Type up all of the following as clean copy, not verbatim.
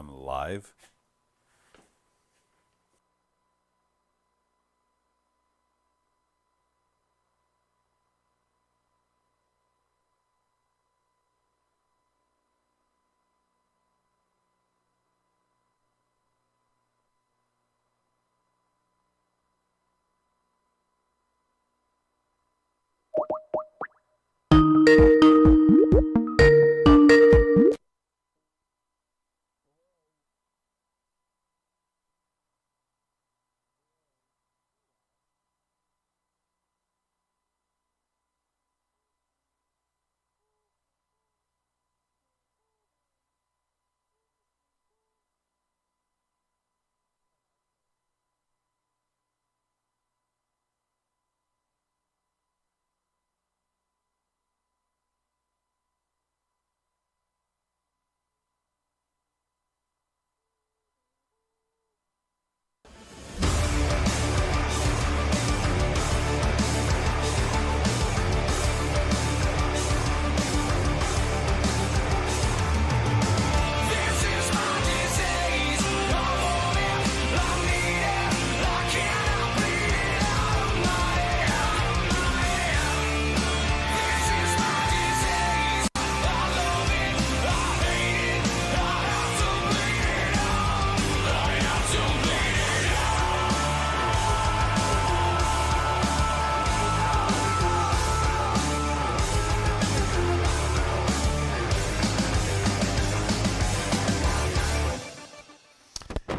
I'm live.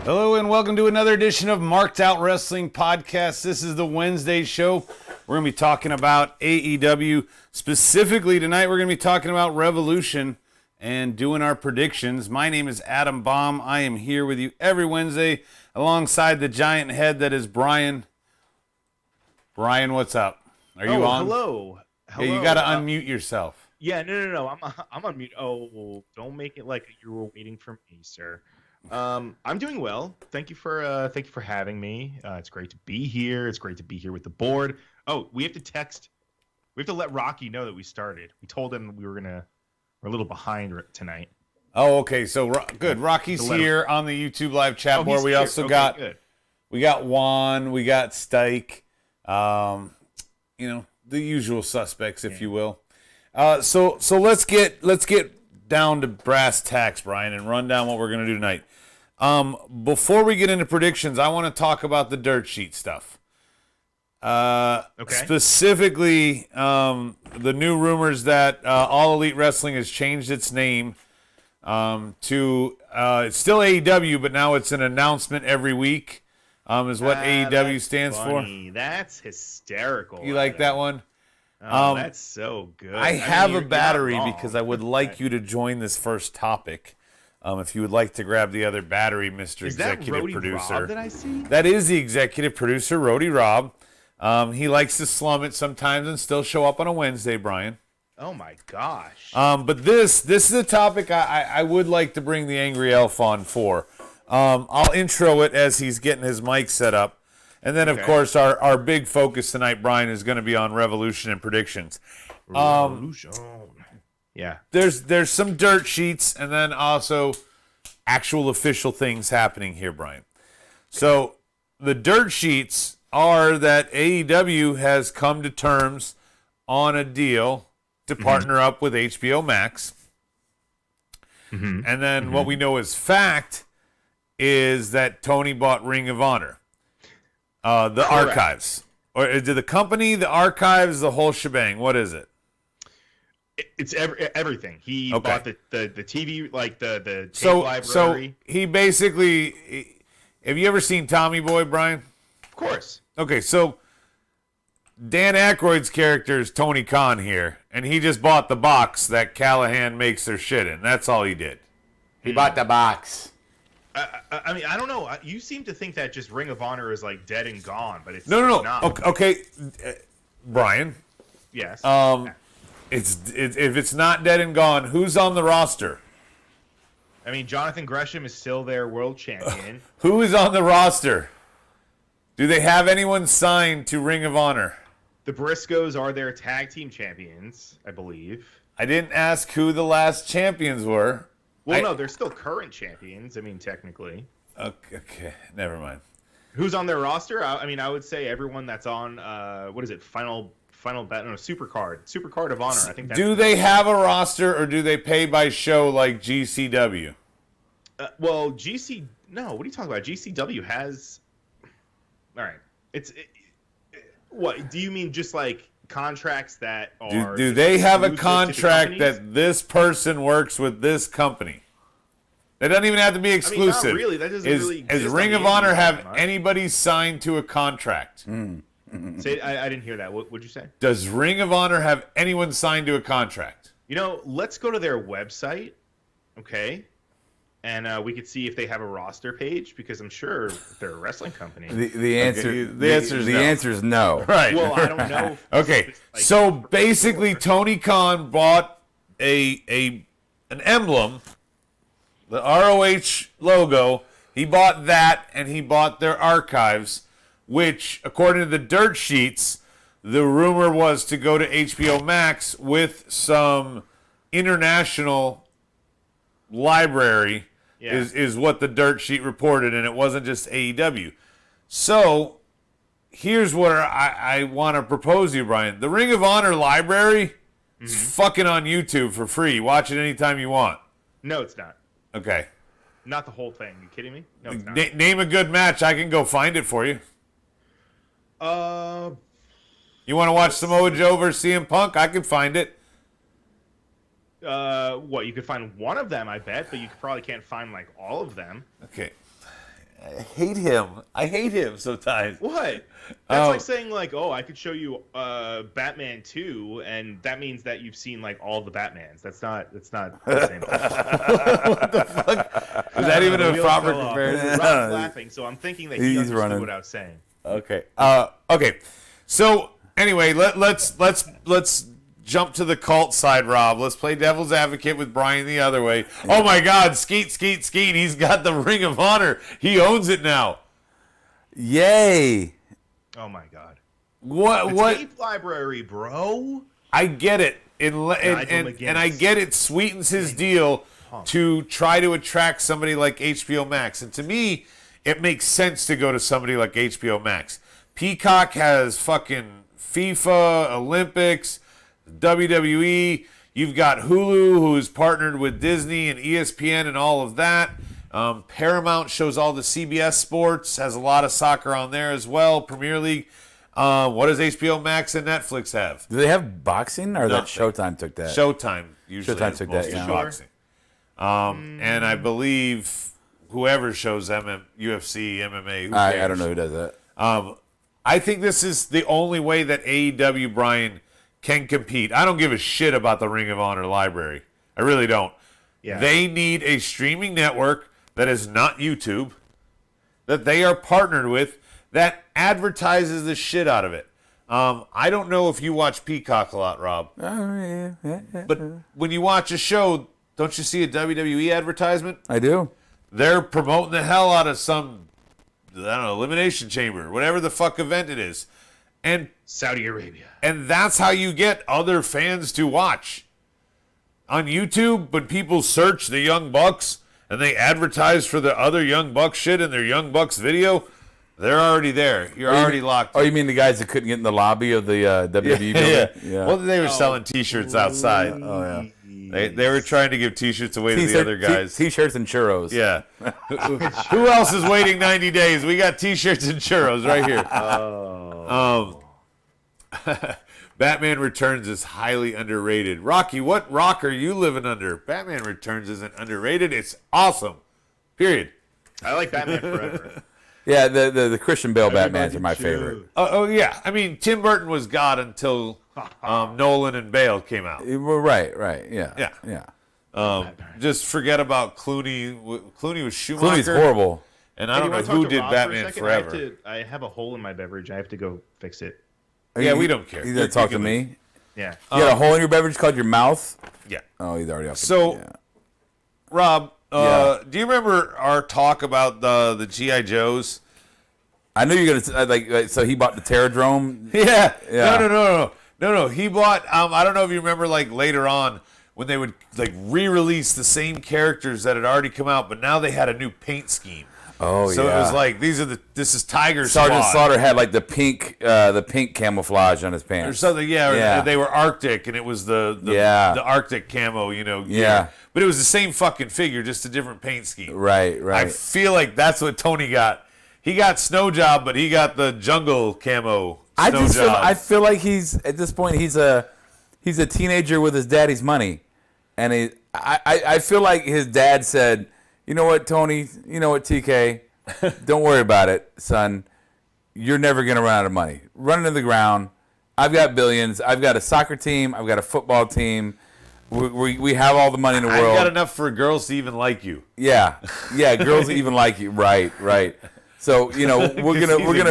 Hello and welcome to another edition of Marked Out Wrestling Podcast. This is the Wednesday show. We're going to be talking about AEW. Specifically tonight, we're going to be talking about Revolution and doing our predictions. My name is Adam Baum. I am here with you every Wednesday alongside the giant head that is Brian. Brian, what's up? Are you on? Hello. Yeah, you got to unmute yourself. Yeah, no. I'm on mute. Oh, don't make it like you were waiting for me, sir. I'm doing well. Thank you for having me. It's great to be here. It's great to be here with the board. Oh, we have to let Rocky know that we started. We told him we're a little behind tonight. Oh, okay. So good. Rocky's here on the YouTube live chat board. We also got Juan, we got Stike, the usual suspects, if you will. So let's get down to brass tacks, Brian, and run down what we're going to do tonight. Before we get into predictions, I want to talk about the dirt sheet stuff. Specifically, the new rumors that All Elite Wrestling has changed its name to it's still AEW, but now it's an announcement every week. Is what AEW stands for. That's hysterical. You like that one? Oh, that's so good. I have a battery because I would like you to join this first topic. If you would like to grab the other battery, Mr. Executive Producer. Rob that I see? That is the executive producer, Rody Rob. He likes to slum it sometimes and still show up on a Wednesday, Brian. Oh my gosh. But this is a topic I would like to bring the Angry Elf on for. I'll intro it as he's getting his mic set up. And then, of course, our big focus tonight, Brian, is going to be on Revolution and predictions. Revolution. Yeah. There's some dirt sheets and then also actual official things happening here, Brian. So the dirt sheets are that AEW has come to terms on a deal to partner up with HBO Max. And then what we know as fact is that Tony bought Ring of Honor. The archives. Or is it the company, the archives, the whole shebang? What is it? It's everything. He bought the TV, like the tape library. So he basically... Have you ever seen Tommy Boy, Brian? Of course. Okay, so Dan Aykroyd's character is Tony Khan here, and he just bought the box that Callahan makes their shit in. That's all he did. He bought the box. I mean, I don't know. You seem to think that just Ring of Honor is like dead and gone, but it's no. not. Okay, Brian. Yes. If it's not dead and gone, who's on the roster? I mean, Jonathan Gresham is still their world champion. Who is on the roster? Do they have anyone signed to Ring of Honor? The Briscoes are their tag team champions, I believe. I didn't ask who the last champions were. Well, no, they're still current champions. I mean, technically. Okay, never mind. Who's on their roster? I mean, I would say everyone that's on. What is it? Final bet? No, Super Card of Honor. I think. Do they have a roster, or do they pay by show like GCW? Well, No, what are you talking about? GCW has. All right, what do you mean? Just like contracts that are. Do they have a contract that this person works with this company? It doesn't even have to be exclusive. I mean, not really. That doesn't really exist. Does Ring of Honor have anybody signed to a contract? Say, I didn't hear that. What would you say? Does Ring of Honor have anyone signed to a contract? Let's go to their website, okay? And we could see if they have a roster page, because I'm sure they're a wrestling company. The answer is no. Right. Well, I don't know. Okay. So basically, Tony Khan bought an emblem, the ROH logo. He bought that, and he bought their archives, which, according to the dirt sheets, the rumor was to go to HBO Max with some international library. Yeah. Is what the dirt sheet reported, and it wasn't just AEW. So here's what I want to propose to you, Brian. The Ring of Honor library is fucking on YouTube for free. Watch it anytime you want. No, it's not. Okay. Not the whole thing. You kidding me? No, it's not. Name a good match. I can go find it for you. You want to watch Samoa Joe versus CM Punk? I can find it. What, you could find one of them, I bet, but you probably can't find like all of them. Okay. I hate him sometimes. What? That's like saying like, oh, I could show you Batman 2, and that means that you've seen like all the Batmans. That's not the same thing. What the fuck? Is that even a proper comparison? Rob's laughing, so I'm thinking that he understood what I was saying. Okay. Okay. So anyway, let's jump to the cult side, Rob. Let's play devil's advocate with Brian the other way. Oh my God, Skeet. He's got the Ring of Honor. He owns it now. Yay. Oh my God. What? Tape library, bro. I get it. And I get it sweetens his deal to try to attract somebody like HBO Max. And to me, it makes sense to go to somebody like HBO Max. Peacock has fucking FIFA, Olympics, WWE. You've got Hulu, who's partnered with Disney and ESPN and all of that. Paramount shows all the CBS sports, has a lot of soccer on there as well. Premier League. What does HBO Max and Netflix have? Do they have boxing, or that Showtime took that? Showtime usually Showtime took that, yeah. Boxing. And I believe whoever shows UFC, MMA, who I don't know who does that. I think this is the only way that AEW, Brian, can compete. I don't give a shit about the Ring of Honor library. I really don't. Yeah. They need a streaming network that is not YouTube, that they are partnered with, that advertises the shit out of it. I don't know if you watch Peacock a lot, Rob. Yeah. But when you watch a show, don't you see a WWE advertisement? I do. They're promoting the hell out of some, I don't know, Elimination Chamber, whatever the fuck event it is. And Saudi Arabia. And that's how you get other fans to watch. On YouTube, when people search the Young Bucks and they advertise for the other Young Bucks shit in their Young Bucks video, they're already there. You're already locked in. Oh, you mean the guys that couldn't get in the lobby of the WWE building? Yeah. Well, they were selling T-shirts outside. Oh, yeah. They were trying to give T-shirts away to the other guys. T-shirts and churros. Yeah. Who else is waiting 90 days? We got T-shirts and churros right here. Batman Returns is highly underrated. Rocky, what rock are you living under? Batman Returns isn't underrated. It's awesome. Period. I like Batman Forever. Yeah, the Christian Bale Batmans are my favorite. Oh, yeah. I mean, Tim Burton was God until Nolan and Bale came out. Right. Yeah. Just forget about Clooney. Clooney was Schumacher. Clooney's horrible. And I don't know who did Batman Forever. I have a hole in my beverage. I have to go fix it. Yeah, we don't care. You gotta talk to me? Yeah. You got a hole in your beverage called your mouth? Yeah. Oh, he's already off. Rob, do you remember our talk about the G.I. Joes? I knew you were going to, so he bought the Terradrome? Yeah. No. He bought, I don't know if you remember, like, later on, when they would like re-release the same characters that had already come out, but now they had a new paint scheme. Oh, so yeah. it was like this is Tiger Sergeant Squad. Slaughter had like the pink camouflage on his pants. Or something, yeah. They were Arctic, and it was the Arctic camo, gear. Yeah. But it was the same fucking figure, just a different paint scheme. Right. I feel like that's what Tony got. He got Snow Job, but he got the jungle camo. I feel like he's at this point he's a teenager with his daddy's money, and I feel like his dad said, you know what, Tony, you know what, TK, don't worry about it, son. You're never gonna run out of money. Run into the ground. I've got billions. I've got a soccer team. I've got a football team. We have all the money in the world. I've got enough for girls to even like you. Yeah, girls even like you. Right. So we're gonna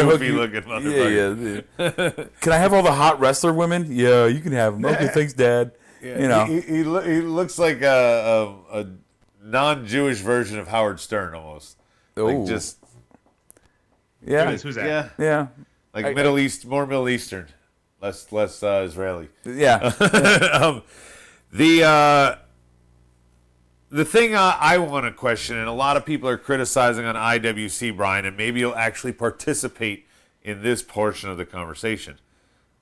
hook you. Looking motherfucker. Yeah. Can I have all the hot wrestler women? Yeah, you can have them. Okay, thanks, Dad. Yeah, he looks like a non-Jewish version of Howard Stern almost. Ooh. Like yeah, Who's that? yeah. Like Middle East, more Middle Eastern, less Israeli. Yeah. The thing I want to question, and a lot of people are criticizing on IWC, Brian, and maybe you'll actually participate in this portion of the conversation.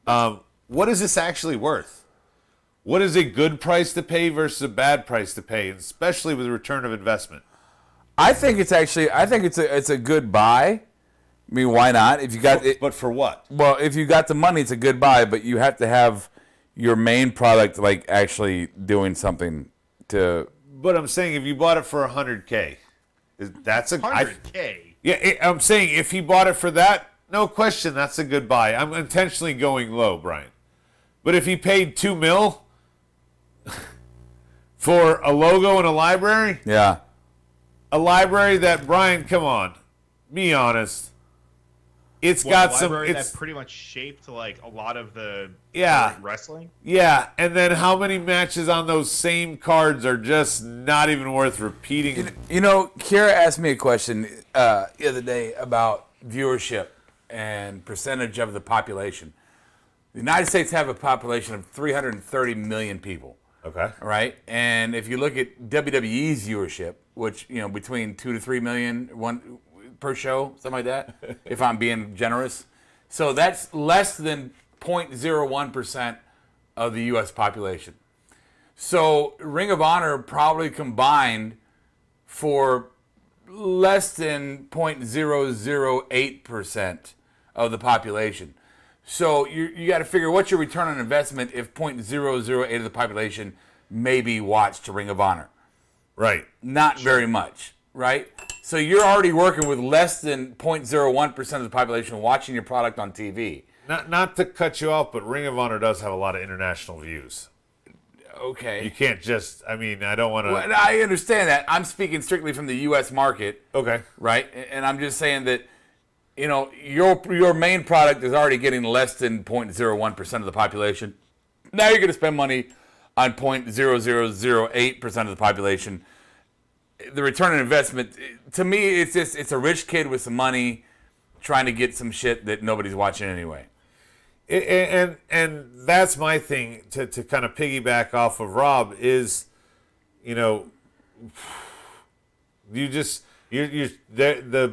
What is this actually worth? What is a good price to pay versus a bad price to pay, especially with the return of investment? I think it's a good buy. I mean, why not? If you got it, but for what? Well, if you got the money, it's a good buy. But you have to have your main product like actually doing something to. But I'm saying if you bought it for $100K, that's a $100K. I'm saying if he bought it for that, no question, that's a good buy. I'm intentionally going low, Brian. But if he paid $2 million for a logo and a library, a library that, Brian, come on, be honest. It's got some. It's that pretty much shaped like a lot of the wrestling. Yeah, and then how many matches on those same cards are just not even worth repeating? Kira asked me a question the other day about viewership and percentage of the population. The United States have a population of 330 million people. Okay. Right, and if you look at WWE's viewership, which between 2 to 3 million one per show, something like that, if I'm being generous. So that's less than 0.01% of the U.S. population. So Ring of Honor probably combined for less than 0.008% of the population. So you got to figure what's your return on investment if 0.008 of the population maybe watched Ring of Honor. Right. Not very much, right? So you're already working with less than 0.01% of the population watching your product on TV. Not to cut you off, but Ring of Honor does have a lot of international views. Okay. You can't just, I don't want to... Well, I understand that. I'm speaking strictly from the U.S. market. Okay. Right? And I'm just saying that, your main product is already getting less than 0.01% of the population. Now you're going to spend money on 0.0008% of the population. The return on investment, to me, it's a rich kid with some money trying to get some shit that nobody's watching anyway. And that's my thing to kind of piggyback off of Rob is, the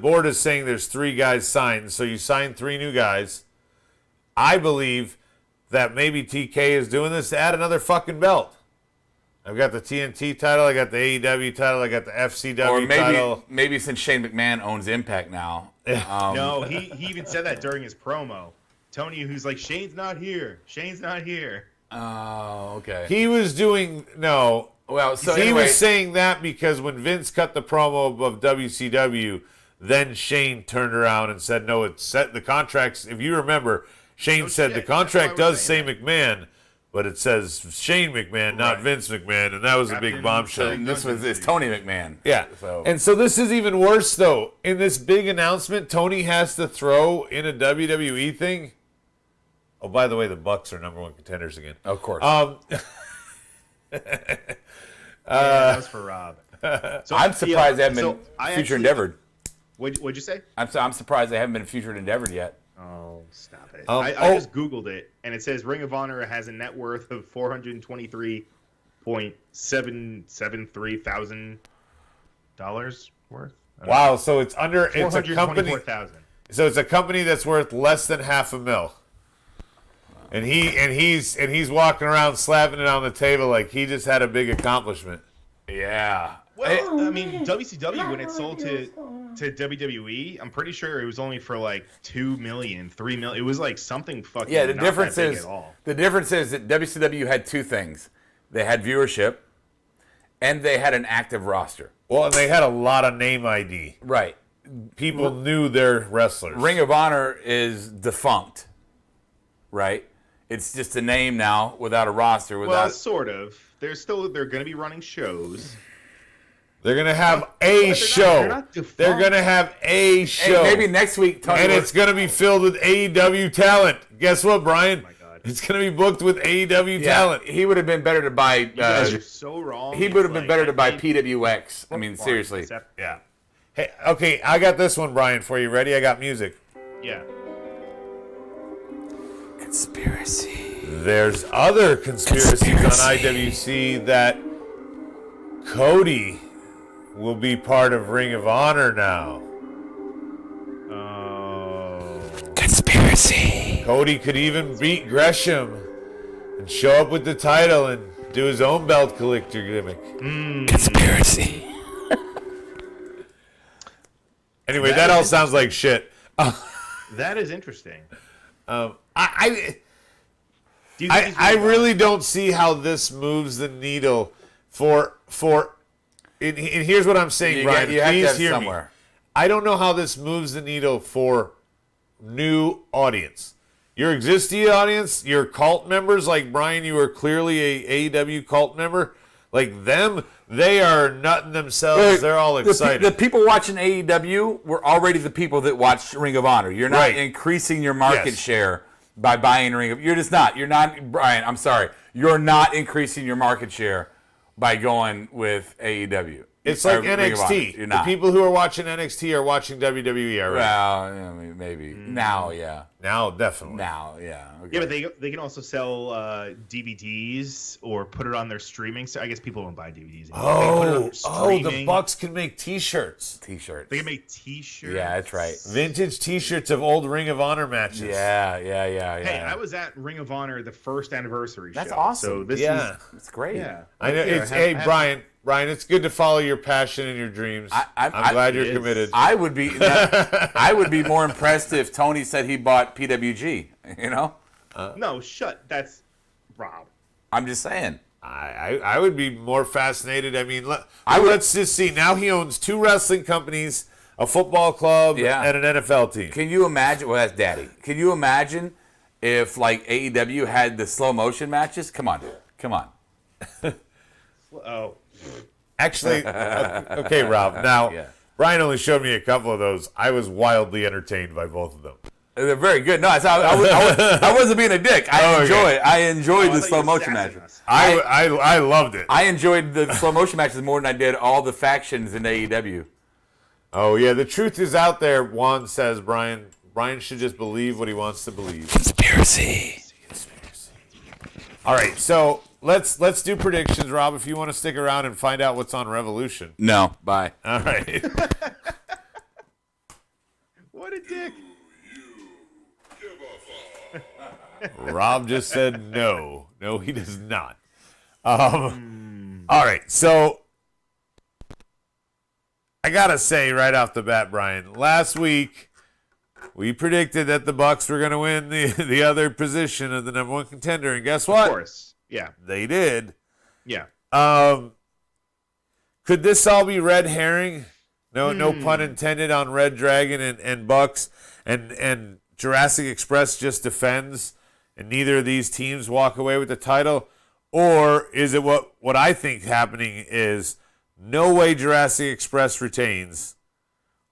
board is saying there's 3 guys signed, so you signed 3 new guys. I believe that maybe TK is doing this to add another fucking belt. I've got the TNT title, I got the AEW title, I got the FCW title. Maybe since Shane McMahon owns Impact now. No, he even said that during his promo. Tony, who's like, Shane's not here. Oh, okay. He was doing, no. Well, so he anyway, was saying that because when Vince cut the promo of WCW, then Shane turned around and said, no, it's set the contracts. If you remember, Shane said the contract does say McMahon, but it says Shane McMahon, not Vince McMahon, and that was a big bombshell. It's Tony McMahon. Yeah. And so this is even worse, though. In this big announcement, Tony has to throw in a WWE thing. Oh, by the way, the Bucks are number 1 contenders again. Of course. That was for Rob. So, I'm surprised they haven't been future endeavored. What'd you say? I'm surprised they haven't been featured endeavored yet. Oh, stop it. I just Googled it, and it says Ring of Honor has a net worth of $423 $1.773 worth. Wow, so it's under. It's a company. $424,000. So it's a company that's worth less than $500,000. And he's walking around slapping it on the table like he just had a big accomplishment. Yeah. Well, I mean, WCW, when it sold to WWE, I'm pretty sure it was only for like $2 million, $3 million. It was like something fucking. Yeah, the not difference that big is at all. the difference is that WCW had two things. They had viewership, and they had an active roster. Well, and they had a lot of name ID. Right. People knew their wrestlers. Ring of Honor is defunct. Right. It's just a name now without a roster. Well, sort of. They're going to be running shows. They're going to have a show. They're going to have a show. Hey, maybe next week, Tony. And it's going to be filled with AEW talent. Guess what, Brian? Oh my God. It's going to be booked with AEW talent. He would have been better to buy. You guys are so wrong. He would have been better to buy PWX. I mean, seriously. Yeah. Hey, okay, I got this one, Brian, for you. Ready? I got music. Yeah. Conspiracy. There's other conspiracies on IWC that Cody will be part of Ring of Honor now. Oh. Conspiracy. Cody could even beat Gresham and show up with the title and do his own belt collector gimmick. Conspiracy. Anyway, that all sounds like shit. That is interesting. I really don't see how this moves the needle for. And here's what I'm saying, Brian. You have to Please have hear somewhere. me. I don't know how this moves the needle for new audience. Your existing audience, your cult members, like Brian, you are clearly a AEW cult member. Like them, they are nutting themselves. They're all excited. The people watching AEW were already the people that watched Ring of Honor. You're not increasing your market share by buying Ring of. You're just not. You're not, Brian. I'm sorry. You're not increasing your market share by going with AEW. It's like NXT. The people who are watching NXT are watching WWE already. Well, I mean, maybe now, yeah. Now, definitely. Now, yeah. Okay. Yeah, but they can also sell DVDs or put it on their streaming. So I guess people don't buy DVDs anymore. The Bucks can make T-shirts. T-shirts. They can make T-shirts. Yeah, that's right. Vintage T-shirts of old Ring of Honor matches. Yeah. Hey, I was at Ring of Honor the first anniversary show. That's awesome. So this It's great. Yeah. I know. Brian, it's good to follow your passion and your dreams. I'm glad you're committed. I would be more impressed if Tony said he bought PWG. You know? No, that's Rob. I'm just saying. I would be more fascinated. I mean, let's just see. Now he owns 2 wrestling companies, a football club, and an NFL team. Can you imagine? Well, that's Daddy. Can you imagine if like AEW had the slow motion matches? Come on, dude. Come on. Oh. Actually, okay, Rob. Now, Brian only showed me a couple of those. I was wildly entertained by both of them. They're very good. No, I wasn't being a dick. I enjoyed the slow motion matches. I loved it. I enjoyed the slow motion matches more than I did all the factions in AEW. Oh yeah, the truth is out there. Juan says Brian should just believe what he wants to believe. Conspiracy. All right, so let's do predictions, Rob. If you want to stick around and find out what's on Revolution. No, bye. All right. What a dick. Rob just said no. No, he does not. All right, so I gotta say right off the bat, Brian, last week we predicted that the Bucks were going to win the other position of the number 1 contender, and guess what? Of course, yeah, they did. Yeah. Could this all be red herring? No pun intended on Red Dragon and Bucks, and Jurassic Express just defends, and neither of these teams walk away with the title? Or is it what I think happening is no way Jurassic Express retains.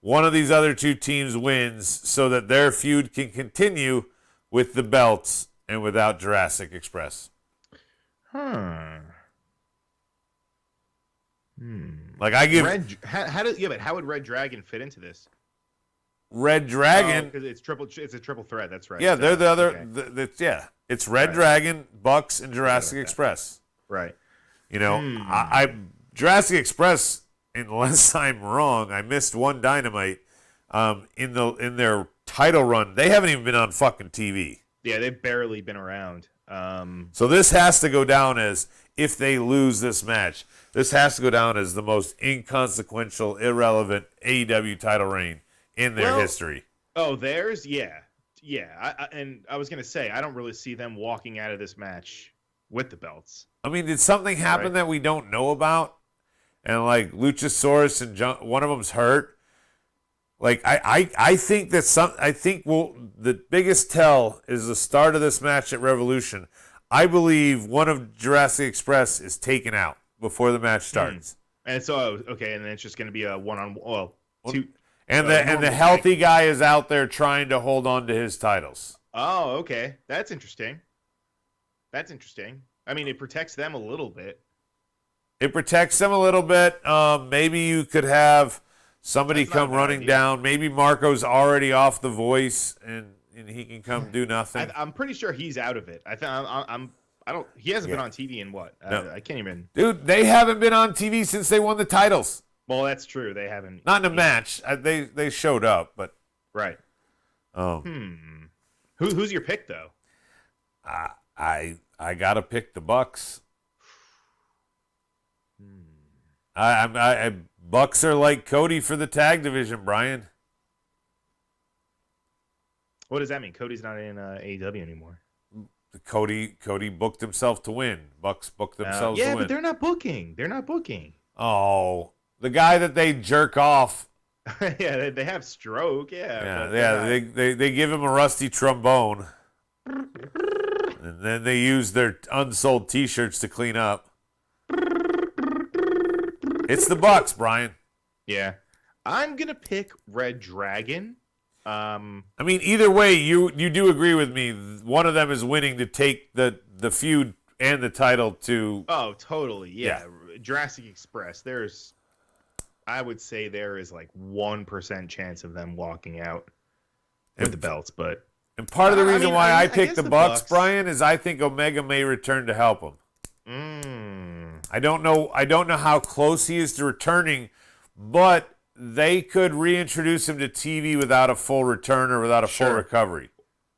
One of these other 2 teams wins so that their feud can continue with the belts and without Jurassic Express. Like I give how would Red Dragon fit into this? Red Dragon because it's a triple threat. That's right. Yeah, they're the other. Okay. It's Red Dragon, Bucks, and Jurassic Express. Right. I Jurassic Express, unless I'm wrong, I missed one Dynamite in their title run. They haven't even been on fucking TV. Yeah, they've barely been around. So this has to go down as, if they lose this match, this has to go down as the most inconsequential, irrelevant AEW title reign in their history. Oh, theirs? Yeah. And I was going to say, I don't really see them walking out of this match with the belts. I mean, did something happen that we don't know about? And like Luchasaurus and one of them's hurt. Like I think that the biggest tell is the start of this match at Revolution. I believe one of Jurassic Express is taken out before the match starts. And so and then it's just going to be a one-on-one, two. And the healthy guy is out there trying to hold on to his titles. Oh, okay, that's interesting. I mean, it protects them a little bit. Maybe you could have somebody come running down. Maybe Marco's already off the voice, and he can come do nothing. I'm pretty sure he's out of it. He hasn't been on TV in what? No. I can't even. Dude, they haven't been on TV since they won the titles. Well, that's true. They haven't. Not in a match. They showed up, but right. Who's your pick though? I gotta pick the Bucks. Bucks are like Cody for the tag division, Brian. What does that mean? Cody's not in AEW anymore. Cody booked himself to win. Bucks booked themselves to win. Yeah, but they're not booking. Oh, the guy that they jerk off. Yeah, they have stroke. Yeah. They give him a rusty trombone. And then they use their unsold T-shirts to clean up. It's the Bucks, Brian. Yeah. I'm going to pick Red Dragon. I mean, either way, you do agree with me. One of them is winning to take the feud and the title to... Oh, totally. Yeah. Jurassic Express. I would say there is like 1% chance of them walking out with the belts, but... And part of the reason why I picked the Bucks, Brian, is I think Omega may return to help him. I don't know how close he is to returning, but they could reintroduce him to TV without a full return or without a full recovery.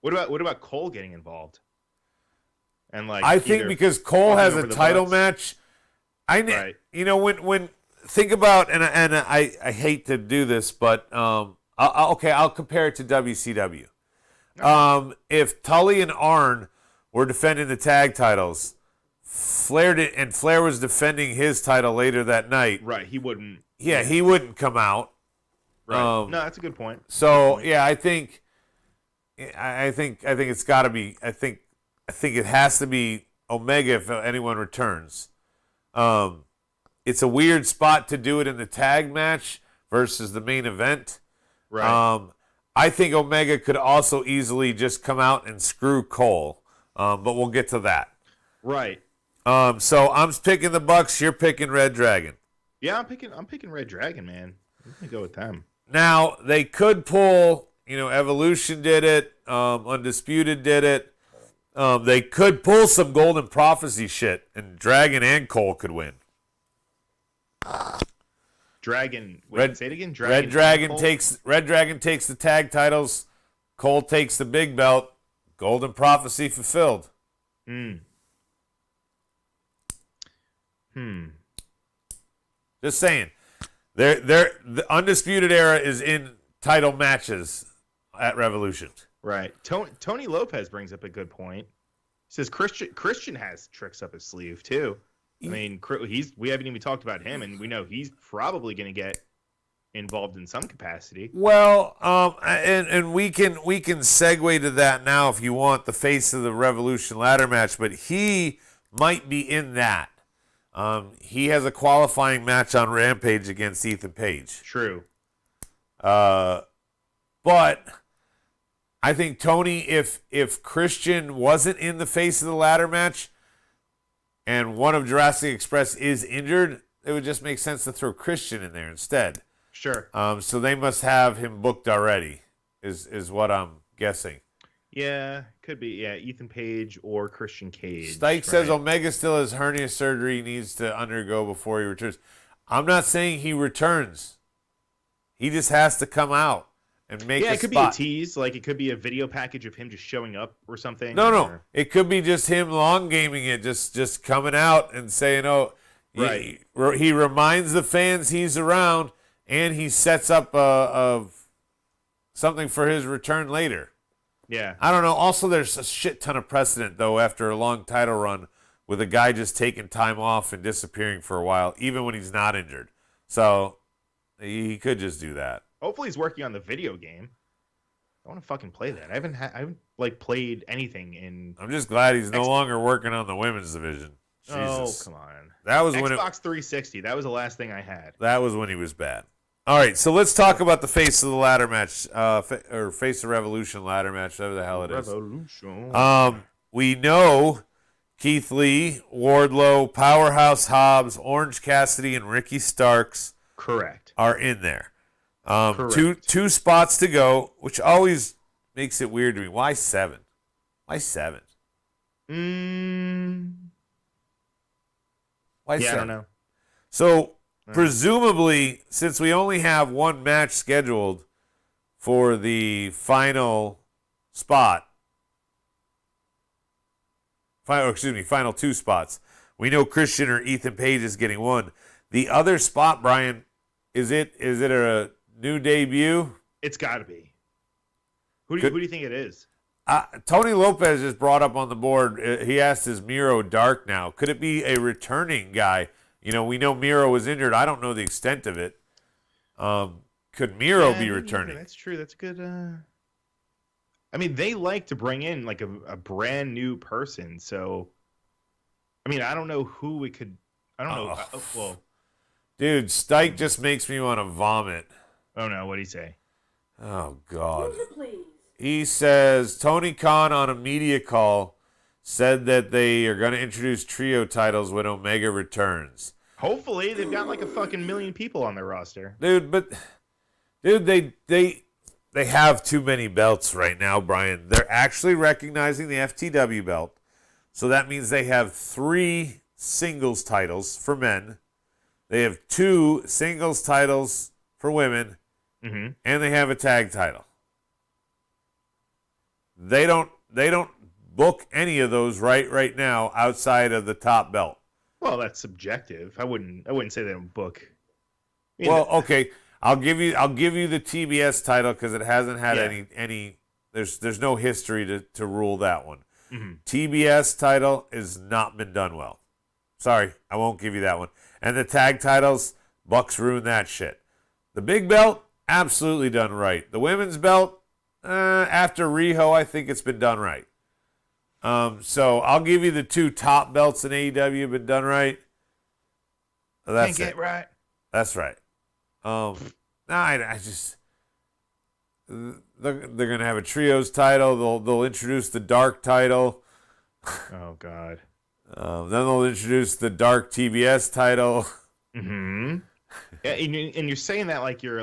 What about Cole getting involved? And I think because Cole has a title match, when think about and I hate to do this, but I'll compare it to WCW. If Tully and Arn were defending the tag titles, Flair was defending his title later that night. Right, he wouldn't. Yeah, he wouldn't come out. Right. No, that's a good point. So yeah, I think it's got to be. I think it has to be Omega if anyone returns. It's a weird spot to do it in the tag match versus the main event. Right. I think Omega could also easily just come out and screw Cole, but we'll get to that. Right. So I'm picking the Bucks. You're picking Red Dragon. Yeah, I'm picking Red Dragon, man. I'm gonna go with them. Now they could pull. Evolution did it. Undisputed did it. They could pull some Golden Prophecy shit, and Dragon and Cole could win. Dragon. Say it again. Red Dragon takes the tag titles. Cole takes the big belt. Golden Prophecy fulfilled. Just saying. The Undisputed Era is in title matches at Revolution. Right. Tony Lopez brings up a good point. He says Christian has tricks up his sleeve too. I mean, we haven't even talked about him, and we know he's probably going to get involved in some capacity. Well, and we can segue to that now if you want, the face of the Revolution ladder match, but he might be in that. He has a qualifying match on Rampage against Ethan Page. True. But I think Tony, if Christian wasn't in the face of the ladder match, and one of Jurassic Express is injured, it would just make sense to throw Christian in there instead. Sure. So they must have him booked already, is what I'm guessing. Yeah, could be. Yeah, Ethan Page or Christian Cage. Stike says right? Omega still has hernia surgery he needs to undergo before he returns. I'm not saying he returns. He just has to come out and make Yeah, a it could spot. be a tease. Like, it could be a video package of him just showing up or something. No. or- It could be just him long gaming it, just coming out and saying, "Oh, Right. He reminds the fans he's around, and he sets up something for his return later." Yeah. I don't know. Also, there's a shit ton of precedent though after a long title run with a guy just taking time off and disappearing for a while, even when he's not injured. So he could just do that. Hopefully he's working on the video game. I want to fucking play that. I haven't like played anything in. I'm just glad he's no longer working on the women's division. Jesus. Oh, come on. That was when Xbox 360. That was the last thing I had. that was when he was bad. All right, so let's talk about the face of the ladder match, or face of Revolution ladder match, whatever the hell it is. Revolution. We know Keith Lee, Wardlow, Powerhouse Hobbs, Orange Cassidy, and Ricky Starks Correct. are in there. Correct. Two spots to go, which always makes it weird to me. Why 7? Why 7? Why Yeah, 7? I don't know. So presumably, since we only have one match scheduled for the final spot, final 2 spots, we know Christian or Ethan Page is getting one. The other spot, Brian, is it a new debut? It's got to be. Who do you think it is? Tony Lopez just brought up on the board. He asked, "Is Miro dark now? Could it be a returning guy?" You know, we know Miro was injured. I don't know the extent of it. Could Miro be returning? That's true. That's good. I mean, they like to bring in like a brand new person. So, I mean, I don't know who we could. I don't know. Well, Dude, Stike just makes me want to vomit. oh no, what'd he say? Oh, God. Please. He says Tony Khan on a media call said that they are going to introduce trio titles when Omega returns. Hopefully, they've got like a fucking million people on their roster. Dude, they have too many belts right now, Brian. They're actually recognizing the FTW belt. So that means they have 3 singles titles for men. They have 2 singles titles for women, Mm-hmm. and they have a tag title. They don't book any of those right now outside of the top belt. Well, that's subjective. I wouldn't say they don't book. I mean, Well, okay, I'll give you the TBS title because it hasn't had Yeah. any. There's no history to rule that one. Mhm. TBS title has not been done well. Sorry, I won't give you that one. And the tag titles, Bucks ruined that shit. The big belt, absolutely done right. The women's belt, after Riho, I think it's been done right. So I'll give you the 2 top belts in AEW have been done right. That's can't it. get right. That's right. No, I just they're gonna have a trios title. They'll introduce the dark title. Oh God. Then they'll introduce the dark TBS title. Mm-hmm. Yeah, and you're saying that like you're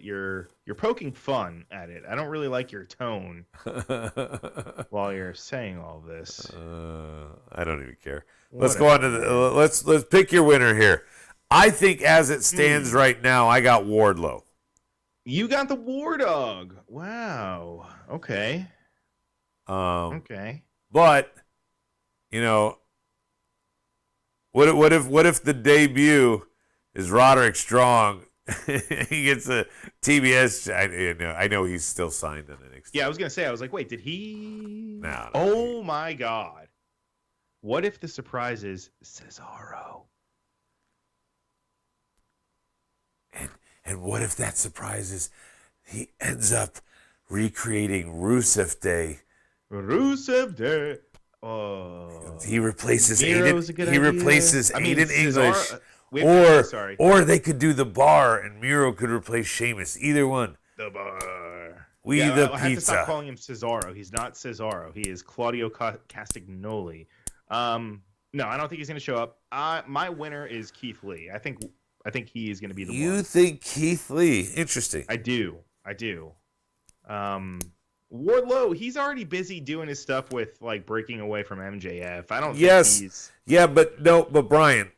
you're poking fun at it. I don't really like your tone while you're saying all this. I don't even care. Let's go on to let's pick your winner here. I think as it stands right now, I got Wardlow. You got the War Dog. Wow. Okay. Okay. But you know, what if the debut is Roderick Strong? He gets a TBS. I know he's still signed on NXT. Yeah, I was gonna say. I was like, wait, did he? No. Oh my God. What if the surprise is Cesaro? And what if that surprise is he ends up recreating Rusev Day? Rusev Day. Oh. He replaces Miro's a good He idea. replaces I mean, Aiden English, sorry. or they could do the Bar and Miro could replace Sheamus. Either one. The Bar. We Yeah, the I have to stop pizza. calling him Cesaro. He's not Cesaro. He is Claudio Castagnoli. No, I don't think he's going to show up. My winner is Keith Lee. I think he is going to be the You one. think Keith Lee? Interesting. I do. Wardlow, he's already busy doing his stuff with like breaking away from MJF. I don't think he's Yeah, but Brian,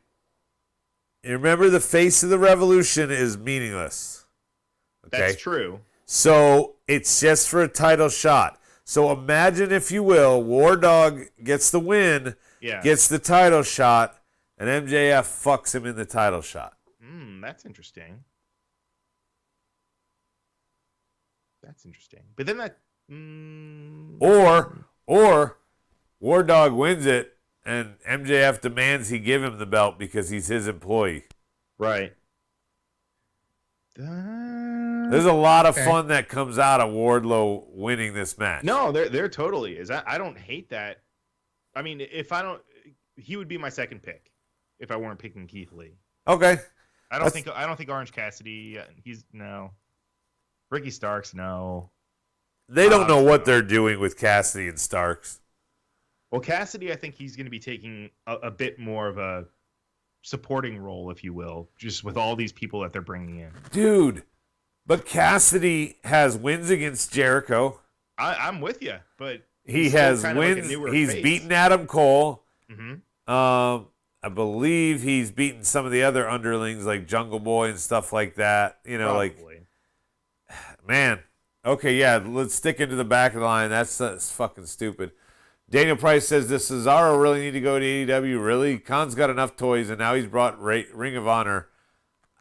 you remember the face of the Revolution is meaningless. Okay? That's true. So it's just for a title shot. So imagine, if you will, War Dog gets the win, gets the title shot, and MJF fucks him in the title shot. That's interesting. That's interesting. But then that... Or War Dog wins it, and MJF demands he give him the belt because he's his employee. Right. There's a lot of fun that comes out of Wardlow winning this match. No, there totally is. I don't hate that. I mean, he would be my second pick if I weren't picking Keith Lee. Okay. I don't think Orange Cassidy. No. Ricky Starks, no. They don't know what they're doing with Cassidy and Starks. Well, Cassidy, I think he's going to be taking a bit more of a supporting role, if you will, just with all these people that they're bringing in. Dude, but Cassidy has wins against Jericho. I'm with you, but he has wins. He's beaten Adam Cole. Mm-hmm. I believe he's beaten some of the other underlings like Jungle Boy and stuff like that. You know, Probably. Man. Okay, yeah, let's stick into the back of the line. That's fucking stupid. Daniel Price says, does Cesaro really need to go to AEW? Really? Khan's got enough toys, and now he's brought Ring of Honor.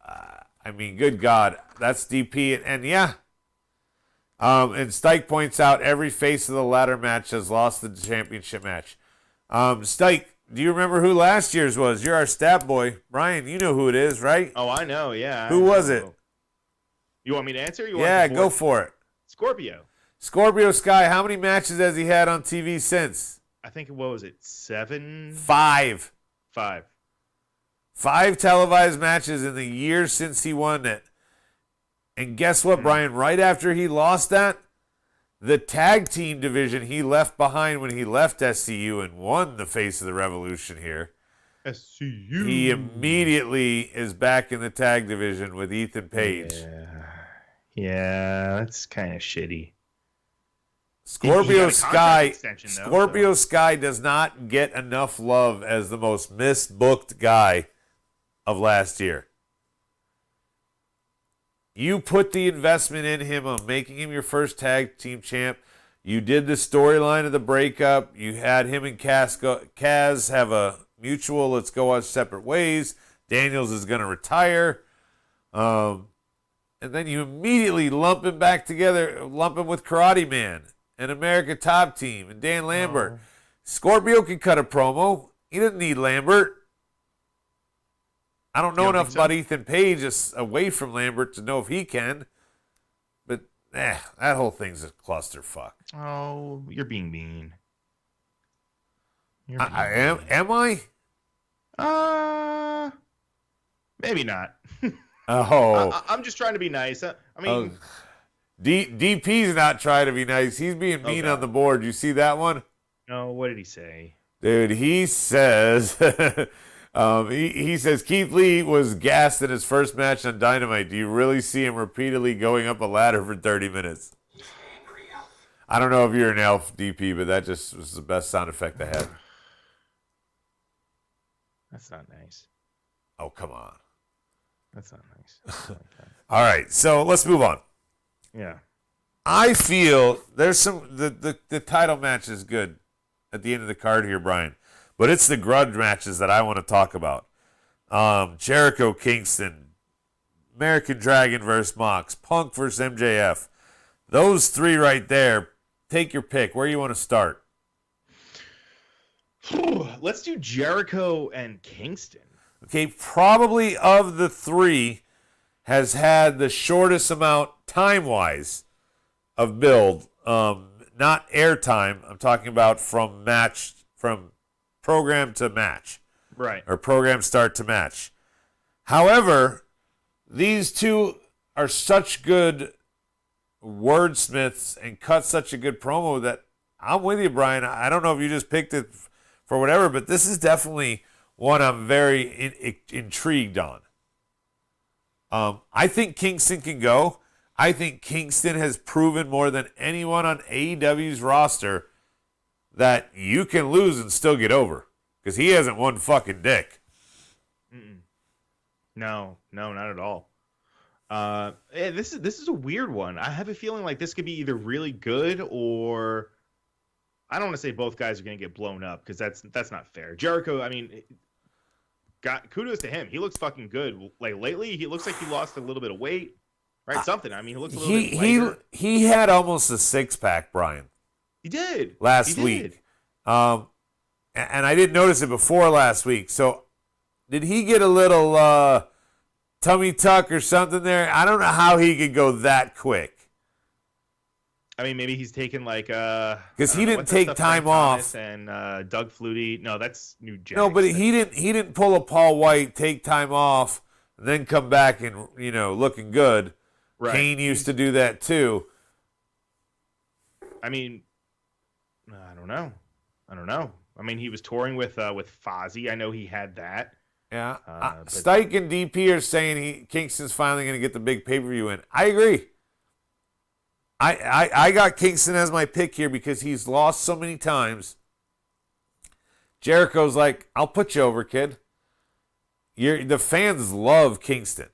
I mean, good God. That's DP. And yeah. And Stike points out every face of the ladder match has lost the championship match. Stike, do you remember who last year's was? You're our stat boy. Brian, you know who it is, right? Oh, I know, yeah. Who was it? You want me to answer? Go for it. Scorpio. Scorpio Sky, how many matches has he had on TV since? I think, what was it, 7? 5. 5. 5 televised matches in the years since he won it. And guess what, Brian? Right after he lost that, the tag team division he left behind when he left SCU and won the Face of the Revolution here. SCU. He immediately is back in the tag division with Ethan Page. Yeah, that's kind of shitty. Scorpio Sky does not get enough love as the most misbooked guy of last year. You put the investment in him on making him your first tag team champ. You did the storyline of the breakup. You had him and Kaz have a mutual, let's go our separate ways. Daniels is going to retire. And then you immediately lump him back together, lump him with Karate Man and America Top Team and Dan Lambert. Oh. Scorpio can cut a promo. He doesn't need Lambert. I don't know enough about Ethan Page away from Lambert to know if he can. But that whole thing's a clusterfuck. Oh, you're being mean. I am. Am I? Maybe not. Oh. I'm just trying to be nice. I mean, DP's not trying to be nice. He's being mean on the board. You see that one? No. What did he say? Dude, he says, he says Keith Lee was gassed in his first match on Dynamite. Do you really see him repeatedly going up a ladder for 30 minutes? I don't know if you're an elf, DP, but that just was the best sound effect I had. That's not nice. Oh, come on. That's not nice. All right, so let's move on. Yeah. I feel there's the title match is good at the end of the card here, Brian. But it's the grudge matches that I want to talk about. Jericho Kingston, American Dragon versus Mox, Punk versus MJF. Those three right there, take your pick. Where you want to start? Let's do Jericho and Kingston. Okay, probably of the three has had the shortest amount time-wise of build. Not airtime. I'm talking about from program to match. Right. Or program start to match. However, these two are such good wordsmiths and cut such a good promo that I'm with you, Brian. I don't know if you just picked it for whatever, but this is definitely one I'm very intrigued on. I think Kingston can go. I think Kingston has proven more than anyone on AEW's roster that you can lose and still get over. Because he hasn't won fucking dick. No, not at all. This is a weird one. I have a feeling like this could be either really good or I don't want to say both guys are going to get blown up because that's not fair. Jericho, I mean, kudos to him. He looks fucking good. Like lately, he looks like he lost a little bit of weight, right? Something. I mean, he looks a little bit lighter. He had almost a 6-pack, Brian. He did last week. And I didn't notice it before last week. So did he get a little tummy tuck or something there? I don't know how he could go that quick. I mean, maybe he's taken like because he didn't take time off. And Doug Flutie. No, that's New Jack. No, but he didn't pull a Paul White, take time off, and then come back and looking good. Right. Kane used to do that too. I mean, I don't know. I mean, he was touring with Fozzy. I know he had that. Yeah. Stike and DP are saying Kingston's finally going to get the big pay-per-view in. I agree. I got Kingston as my pick here because he's lost so many times. Jericho's like, I'll put you over, kid. The fans love Kingston.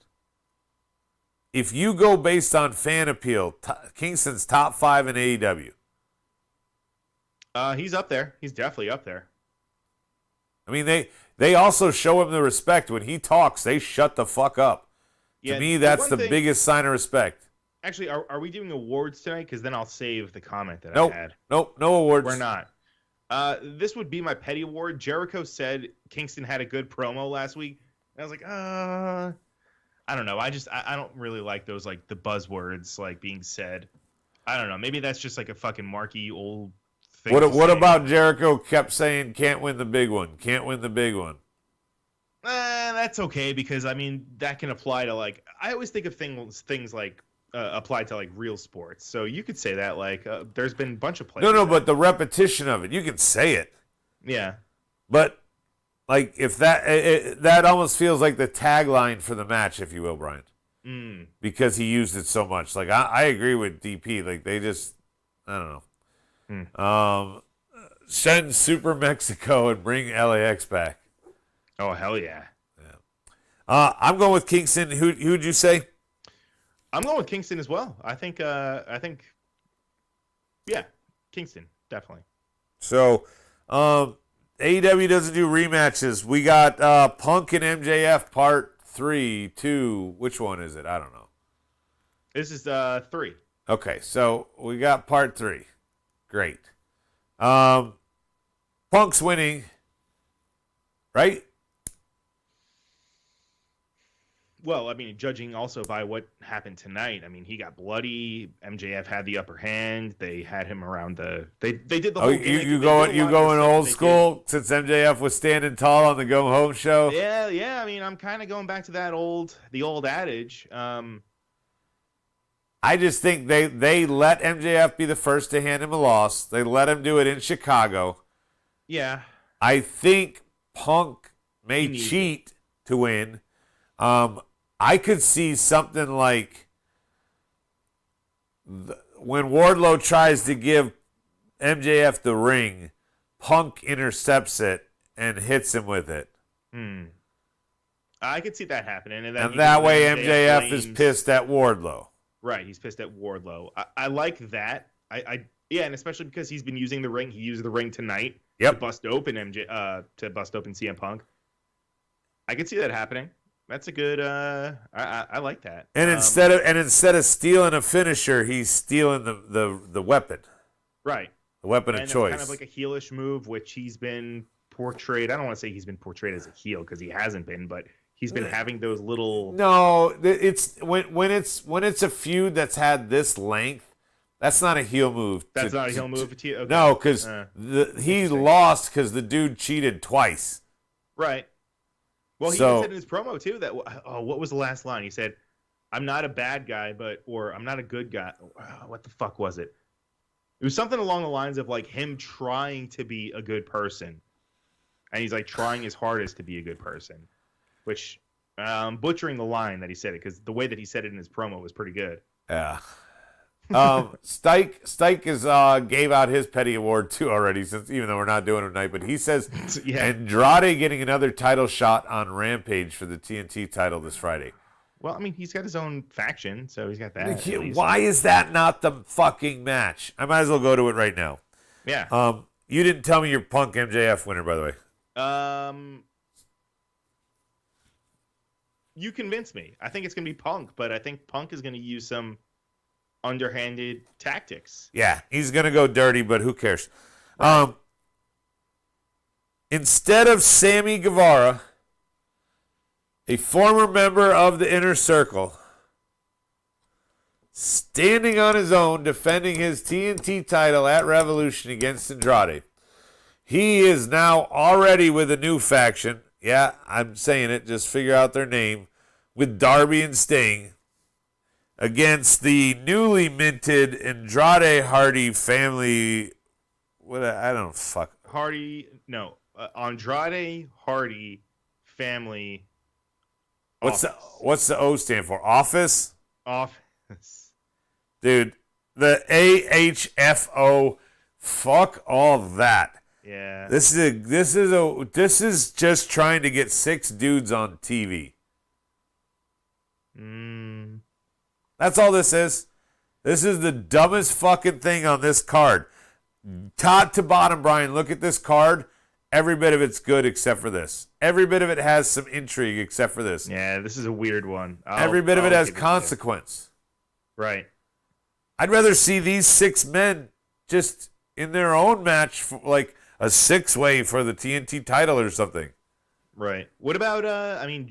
If you go based on fan appeal, Kingston's top 5 in AEW. He's up there. He's definitely up there. I mean, they also show him the respect. When he talks, they shut the fuck up. To me, that's the biggest sign of respect. Actually, are we doing awards tonight? Because then I'll save the comment that I had. Nope, no awards. We're not. This would be my petty award. Jericho said Kingston had a good promo last week. And I was like, I don't know. I don't really like those, like, the buzzwords, like, being said. I don't know. Maybe that's just, like, a fucking marky old thing. What about Jericho kept saying, can't win the big one, can't win the big one? That's okay, because, I mean, that can apply to, like, I always think of things like, applied to like real sports. So you could say that like there's been a bunch of players. No, but the repetition of it, you can say it. Yeah. But like if that almost feels like the tagline for the match, if you will, Brian. Because he used it so much. Like I agree with DP. Like they just, I don't know. Send Super Mexico and bring LAX back. Oh hell yeah. I'm going with Kingston. Who'd you say? I'm going with Kingston as well. I think, yeah, Kingston, definitely. So, AEW doesn't do rematches. We got Punk and MJF part 3, 2. Which one is it? I don't know. This is 3. Okay, so we got part 3. Great. Punk's winning, right? Well, I mean, judging also by what happened tonight, I mean, he got bloody. MJF had the upper hand. They had him around the. They did the whole. You going old school since MJF was standing tall on the Go Home show? Yeah. I mean, I'm kind of going back to the old adage. I just think they let MJF be the first to hand him a loss. They let him do it in Chicago. Yeah. I think Punk may cheat to win. I could see something like when Wardlow tries to give MJF the ring, Punk intercepts it and hits him with it. I could see that happening. And that way MJF is pissed at Wardlow. Right, he's pissed at Wardlow. I like that. Yeah, and especially because he's been using the ring. He used the ring tonight to bust open CM Punk. I could see that happening. That's a good. I like that. And instead of stealing a finisher, he's stealing the weapon. Right. The weapon of choice. Kind of like a heelish move, which he's been portrayed. I don't want to say he's been portrayed as a heel because he hasn't been, but he's been having those little. No, it's when it's a feud that's had this length. That's not a heel move. That's not a heel move. Okay. No, because he lost because the dude cheated twice. Right. Well, he said in his promo, too, that, what was the last line? He said, I'm not a bad guy, or I'm not a good guy. What the fuck was it? It was something along the lines of, like, him trying to be a good person. And he's, like, trying his hardest to be a good person. Which, I'm butchering the line that he said it, because the way that he said it in his promo was pretty good. Yeah. Stike is gave out his petty award too already, since even though we're not doing it tonight. But he says Yeah. Andrade getting another title shot on Rampage for the TNT title this Friday. Well, I mean, he's got his own faction, so he's got that. at least. Why is that not the fucking match? I might as well go to it right now. Yeah. You didn't tell me your Punk MJF winner, by the way. You convinced me. I think it's gonna be Punk, but I think Punk is gonna use some underhanded tactics. Yeah, he's gonna go dirty, but who cares? Instead of Sammy Guevara, a former member of the Inner Circle, standing on his own, defending his TNT title at Revolution against Andrade. He is now already with a new faction. Yeah, I'm saying it. Just figure out their name. With Darby and Sting against the newly minted Andrade Hardy family. I don't know. Fuck. Andrade Hardy family. What's the O stand for? Office? Office. Dude, the AHFO. Fuck all that. Yeah. This is just trying to get 6 dudes on TV. That's all this is. This is the dumbest fucking thing on this card. Top to bottom, Brian, look at this card. Every bit of it's good except for this. Every bit of it has some intrigue except for this. Yeah, this is a weird one. Every bit of it has consequence. Right. I'd rather see these 6 men just in their own match, for like a 6-way for the TNT title or something. Right. What about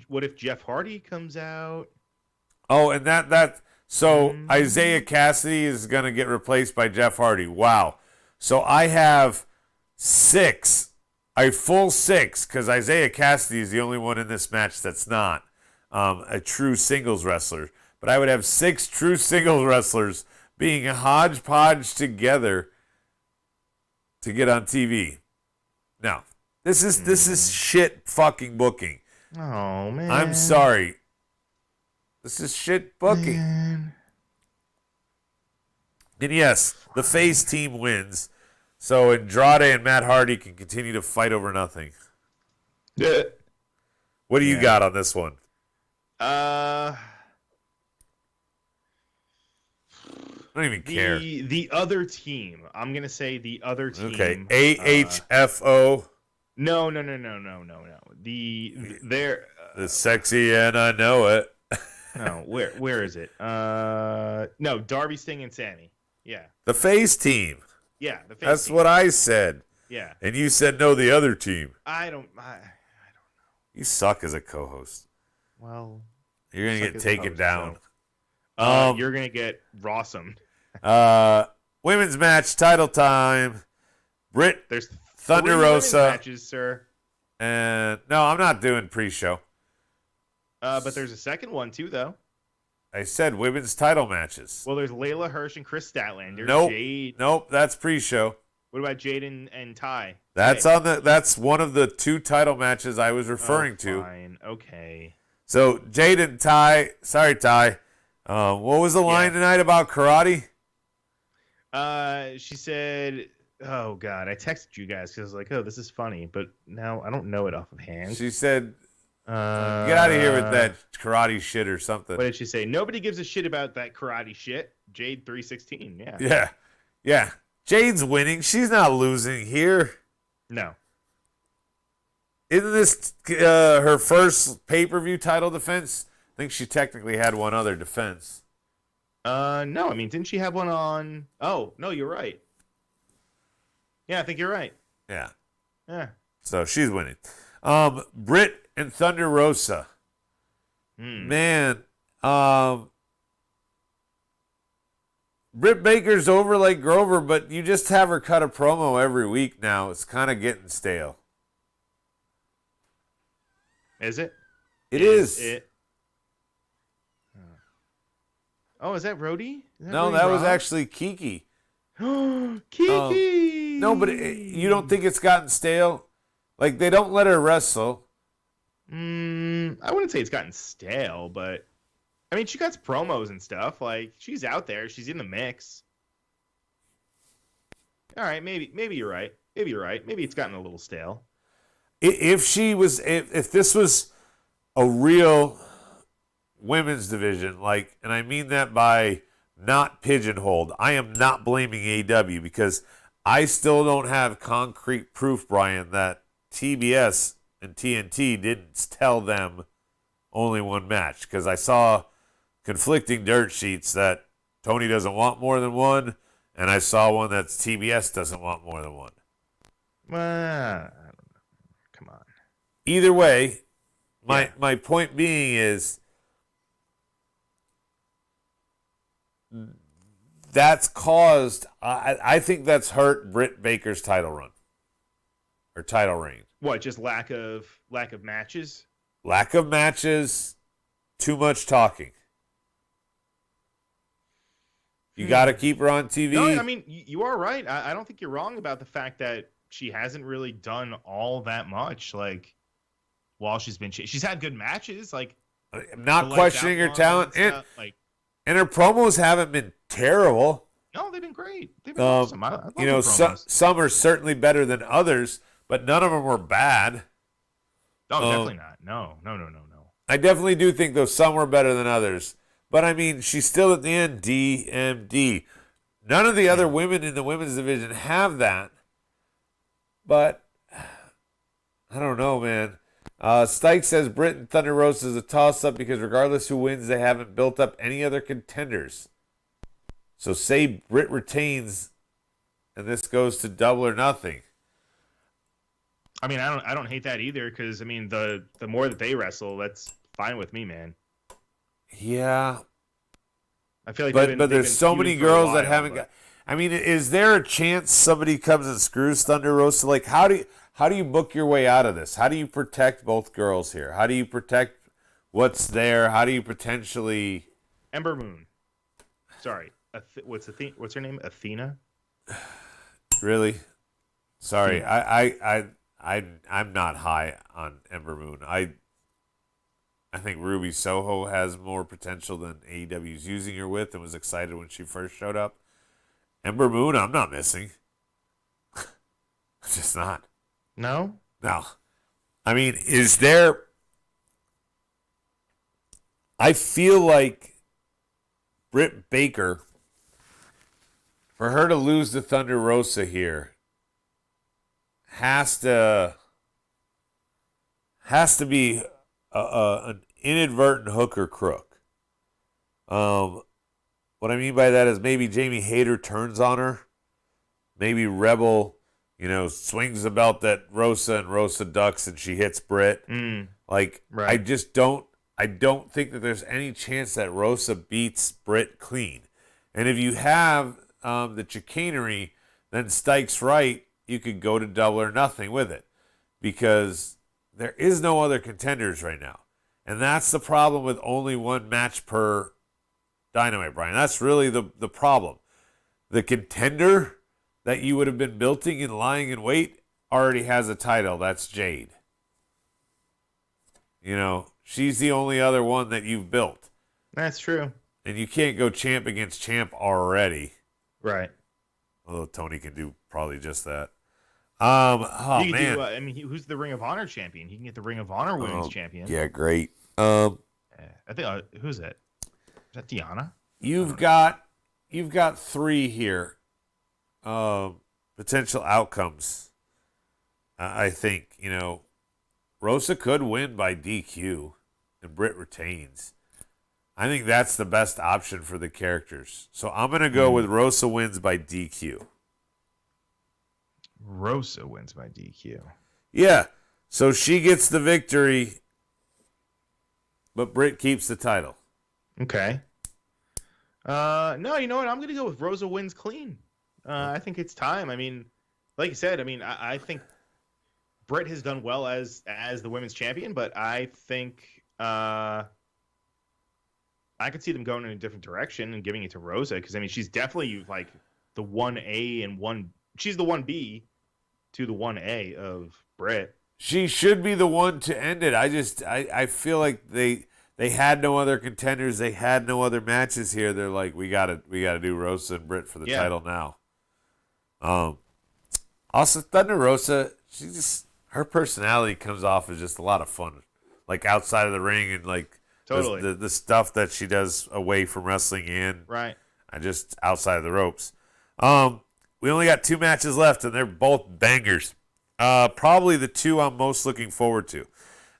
what if Jeff Hardy comes out? Oh, and so Isaiah Cassidy is going to get replaced by Jeff Hardy. Wow. So I have 6, a full 6, because Isaiah Cassidy is the only one in this match that's not a true singles wrestler. But I would have 6 true singles wrestlers being hodgepodge together to get on TV. Now, this is shit fucking booking. Oh, man. I'm sorry. This is shit booking. Man. And yes, the face team wins. So Andrade and Matt Hardy can continue to fight over nothing. Yeah. What do you got on this one? I don't even care. The other team. I'm gonna say the other team. Okay. AHFO. No. The sexy and I know it. No, where is it? No, Darby, Sting, and Sammy. Yeah. The face team. Yeah, the face That's team. what I said. Yeah. And you said no, the other team. I don't know. You suck as a co-host. Well, You're gonna get taken down. You're gonna get Rawsome. Women's match, title time. Britt, There's Thunder 3 Rosa. women's matches, sir. And no, I'm not doing pre-show. But there's a second one too, though. I said women's title matches. Well, there's Layla Hirsch and Chris Statlander. Nope. Jade. Nope, that's pre-show. What about Jade and Ty? That's that's one of the 2 title matches I was referring to. Fine. Okay. So Jade and Ty, sorry Ty. What was the line tonight about karate? She said, "Oh God," I texted you guys because I was like, "Oh, this is funny," but now I don't know it off of hand. She said, "Get out of here with that karate shit or something." What did she say? Nobody gives a shit about that karate shit. Jade 316. Yeah. Yeah. Jade's winning. She's not losing here. No. Isn't this her first pay-per-view title defense? I think she technically had one other defense. No. I mean, didn't she have one on? Oh, no, you're right. Yeah, I think you're right. Yeah. Yeah. So she's winning. Britt and Thunder Rosa. Man, Britt Baker's over like Grover, but you just have her cut a promo every week now. It's kind of getting stale. Is it? It is. It? Oh, is that Rhodey? No, that was actually Kiki. Kiki! No, but you don't think it's gotten stale? Like, they don't let her wrestle. I wouldn't say it's gotten stale, but I mean, she cuts promos and stuff. Like, she's out there. She's in the mix. All right, maybe you're right. Maybe you're right. Maybe it's gotten a little stale. If this was a real women's division, like, and I mean that by not pigeonholed, I am not blaming AEW because I still don't have concrete proof, Brian, that TBS and TNT didn't tell them only one match, because I saw conflicting dirt sheets that Tony doesn't want more than one, and I saw one that TBS doesn't want more than one. I don't know. Come on. Either way, my point being is that's caused, I think that's hurt Britt Baker's title run or title reign. What? Just lack of matches? Lack of matches, too much talking. You got to keep her on TV. No, I mean, you are right. I don't think you're wrong about the fact that she hasn't really done all that much. Like, while she's had good matches. Like, I'm not questioning her talent, and her promos haven't been terrible. No, they've been great. They've been awesome. I love the promos. Some are certainly better than others, but none of them were bad. No, definitely not. No. I definitely do think, though, some were better than others. But, I mean, she's still at the end, DMD. None of the other women in the women's division have that. But, I don't know, man. Stike says Britt and Thunder Rosa is a toss-up because regardless who wins, they haven't built up any other contenders. So say Britt retains, and this goes to Double or Nothing. I mean, I don't hate that either, because I mean, the more that they wrestle, that's fine with me, man. Yeah, I feel like, but there's so many girls that haven't got. I mean, is there a chance somebody comes and screws Thunder Rosa? Like, how do you book your way out of this? How do you protect both girls here? How do you protect what's there? How do you potentially Ember Moon? Sorry, what's her name? Athena? Really? Sorry, I'm not high on Ember Moon. I think Ruby Soho has more potential than AEW's using her with, and was excited when she first showed up. Ember Moon, I'm not missing. Just not. No? No. I mean, is there... I feel like Britt Baker, for her to lose to Thunder Rosa here, has to be an inadvertent hook or crook. What I mean by that is maybe Jamie Hayter turns on her. Maybe Rebel, swings the belt at Rosa and Rosa ducks and she hits Britt. Right. I don't think that there's any chance that Rosa beats Britt clean. And if you have the chicanery, then Stike's right. You could go to Double or Nothing with it, because there is no other contenders right now. And that's the problem with only one match per Dynamite, Brian. That's really the problem. The contender that you would have been building and lying in wait already has a title. That's Jade. She's the only other one that you've built. That's true. And you can't go champ against champ already. Right. Although Tony can do probably just that. Man. Who's the Ring of Honor champion? He can get the Ring of Honor Women's champion. Yeah, great. I think who's it? Is that Deanna? You've got three here. Potential outcomes. I think Rosa could win by DQ, and Britt retains. I think that's the best option for the characters. So I'm gonna go with Rosa wins by DQ. Rosa wins by DQ. Yeah. So she gets the victory, but Britt keeps the title. Okay. No, you know what? I'm going to go with Rosa wins clean. I think it's time. I mean, like you said, I think Britt has done well as the women's champion, but I think I could see them going in a different direction and giving it to Rosa, because she's definitely like the 1A and she's the 1B to the 1A of Britt. She should be the one to end it. I feel like they had no other contenders. They had no other matches here. They're like, we gotta do Rosa and Britt for the title now. Also, Thunder Rosa, her personality comes off as just a lot of fun, like outside of the ring and like Totally. the stuff that she does away from wrestling and Right. just outside of the ropes. We only got 2 matches left, and they're both bangers. Probably the 2 I'm most looking forward to.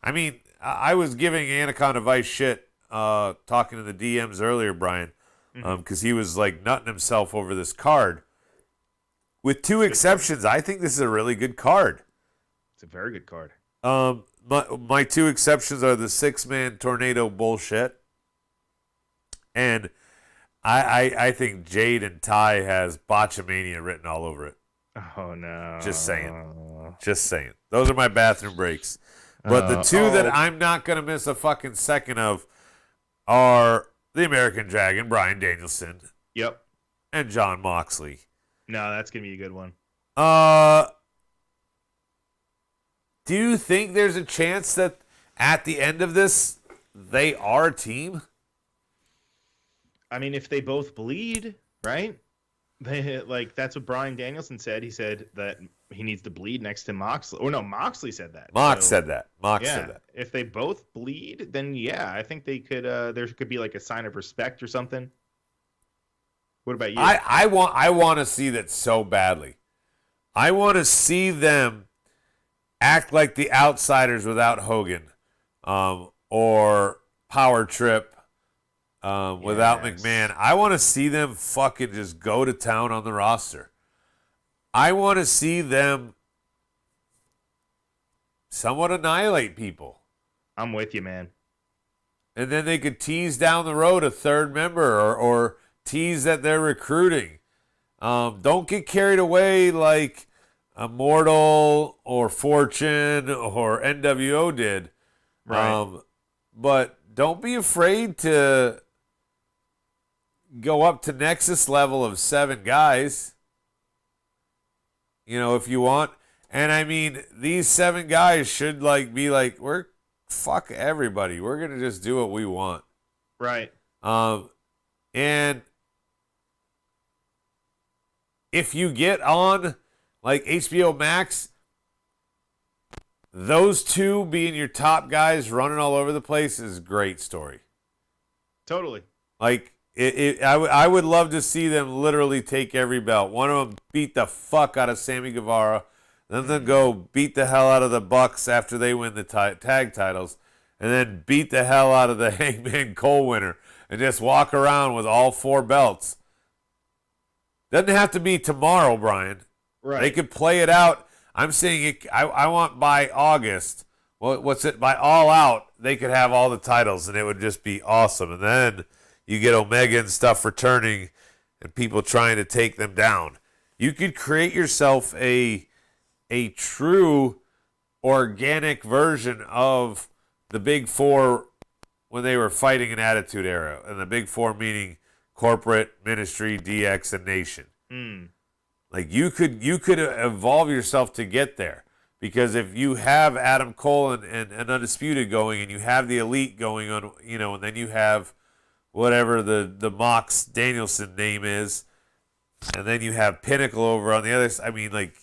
I mean, I was giving Anaconda Vice shit talking to the DMs earlier, Brian, because he was like nutting himself over this card. With 2 exceptions, I think this is a really good card. It's a very good card. My 2 exceptions are the 6-man tornado bullshit, and I think Jade and Ty has Botchamania written all over it. Oh no! Just saying. Those are my bathroom breaks. But the 2 that I'm not gonna miss a fucking second of are the American Dragon, Bryan Danielson, Yep. and Jon Moxley. No, that's gonna be a good one. Do you think there's a chance that at the end of this they are a team? I mean, if they both bleed, right? That's what Bryan Danielson said. He said that he needs to bleed next to Moxley. Or no, Moxley said that. Mox said that. Said that. If they both bleed, then yeah, I think they could. There could be like a sign of respect or something. What about you? I want to see that so badly. I want to see them act like the outsiders without Hogan, or Power Trip. Without McMahon. I want to see them fucking just go to town on the roster. I want to see them somewhat annihilate people. I'm with you, man. And then they could tease down the road a 3rd member or tease that they're recruiting. Don't get carried away like Immortal or Fortune or NWO did. Right. But don't be afraid to go up to Nexus level of 7 guys, if you want. And I mean, these 7 guys should be like, we're fuck everybody. We're going to just do what we want. Right. And if you get on like HBO Max, those 2 being your top guys running all over the place is a great story. Totally. Like, I would love to see them literally take every belt. One of them beat the fuck out of Sammy Guevara, then they'll go beat the hell out of the Bucks after they win the tag titles, and then beat the hell out of the Hangman Cole winner, and just walk around with all 4 belts. Doesn't have to be tomorrow, Brian. Right. They could play it out. I'm saying it. I want by August. Well, by All Out? They could have all the titles, and it would just be awesome. And then you get Omega and stuff returning and people trying to take them down. You could create yourself a true organic version of the Big 4 when they were fighting an Attitude Era. And the Big 4 meaning corporate, ministry, DX, and nation. Like you could evolve yourself to get there. Because if you have Adam Cole and Undisputed going, and you have the Elite going on, and then you have whatever the Mox Danielson name is, and then you have Pinnacle over on the other side. I mean, like,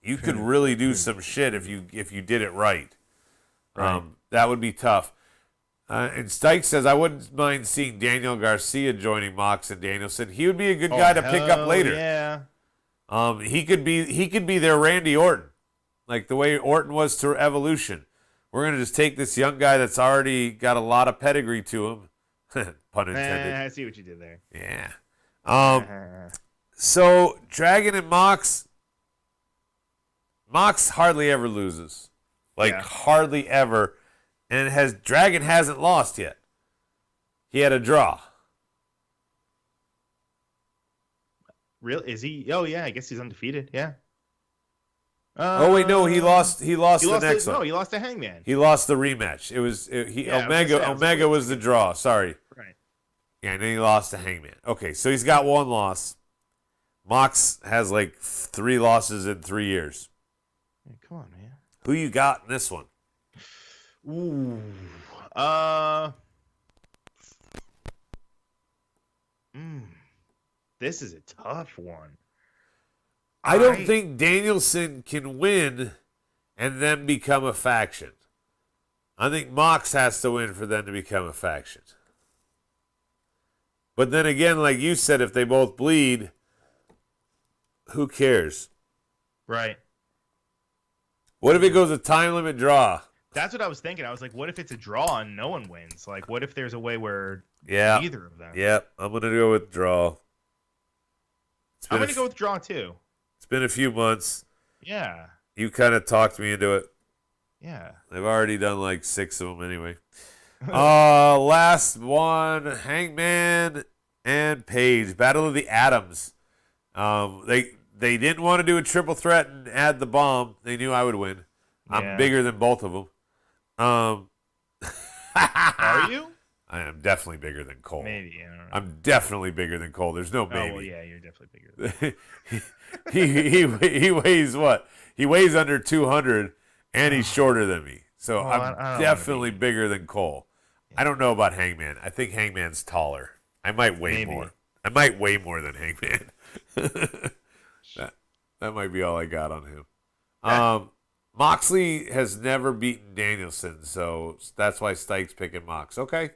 you could really do some shit if you did it right. That would be tough. And Stike says, I wouldn't mind seeing Daniel Garcia joining Mox and Danielson. He would be a good guy to pick up later. Yeah. He could be their Randy Orton, like the way Orton was to Evolution. We're gonna just take this young guy that's already got a lot of pedigree to him. Pun intended. I see what you did there. Yeah. So Dragon and Mox hardly ever loses. Hardly ever. And Dragon hasn't lost yet. He had a draw. Real is he? Oh yeah, I guess he's undefeated. Yeah. Oh wait, no, he lost. He lost the next one. No, he lost to Hangman. He lost the rematch. Omega was the draw. Sorry. Right. Yeah, and then he lost to Hangman. Okay, so he's got 1 loss. Mox has 3 losses in 3 years. Hey, come on, man. Who you got in this one? Ooh. This is a tough one. I don't think Danielson can win and then become a faction. I think Mox has to win for them to become a faction. But then again, like you said, if they both bleed, who cares? Right. What if it goes a time limit draw? That's what I was thinking. I was like, what if it's a draw and no one wins? Like, what if there's a way where neither of them? Yep, I'm going to go with draw. I'm going to go with draw, too. It's been a few months. Yeah. You kind of talked me into it. Yeah. I've already done like 6 of them anyway. Last one, Hangman and Paige. Battle of the Atoms. They didn't want to do a triple threat and add the bomb. They knew I would win. I'm bigger than both of them. Are you? I am definitely bigger than Cole. Maybe. I don't know. I'm definitely bigger than Cole. There's no maybe. Oh, well, yeah, you're definitely bigger than he weighs what? He weighs under 200, and he's shorter than me. So I'm I don't definitely bigger than Cole. I don't know about Hangman. I think Hangman's taller. I might weigh more. I might weigh more than Hangman. that might be all I got on him. Moxley has never beaten Danielson, so that's why Stike's picking Mox. Okay.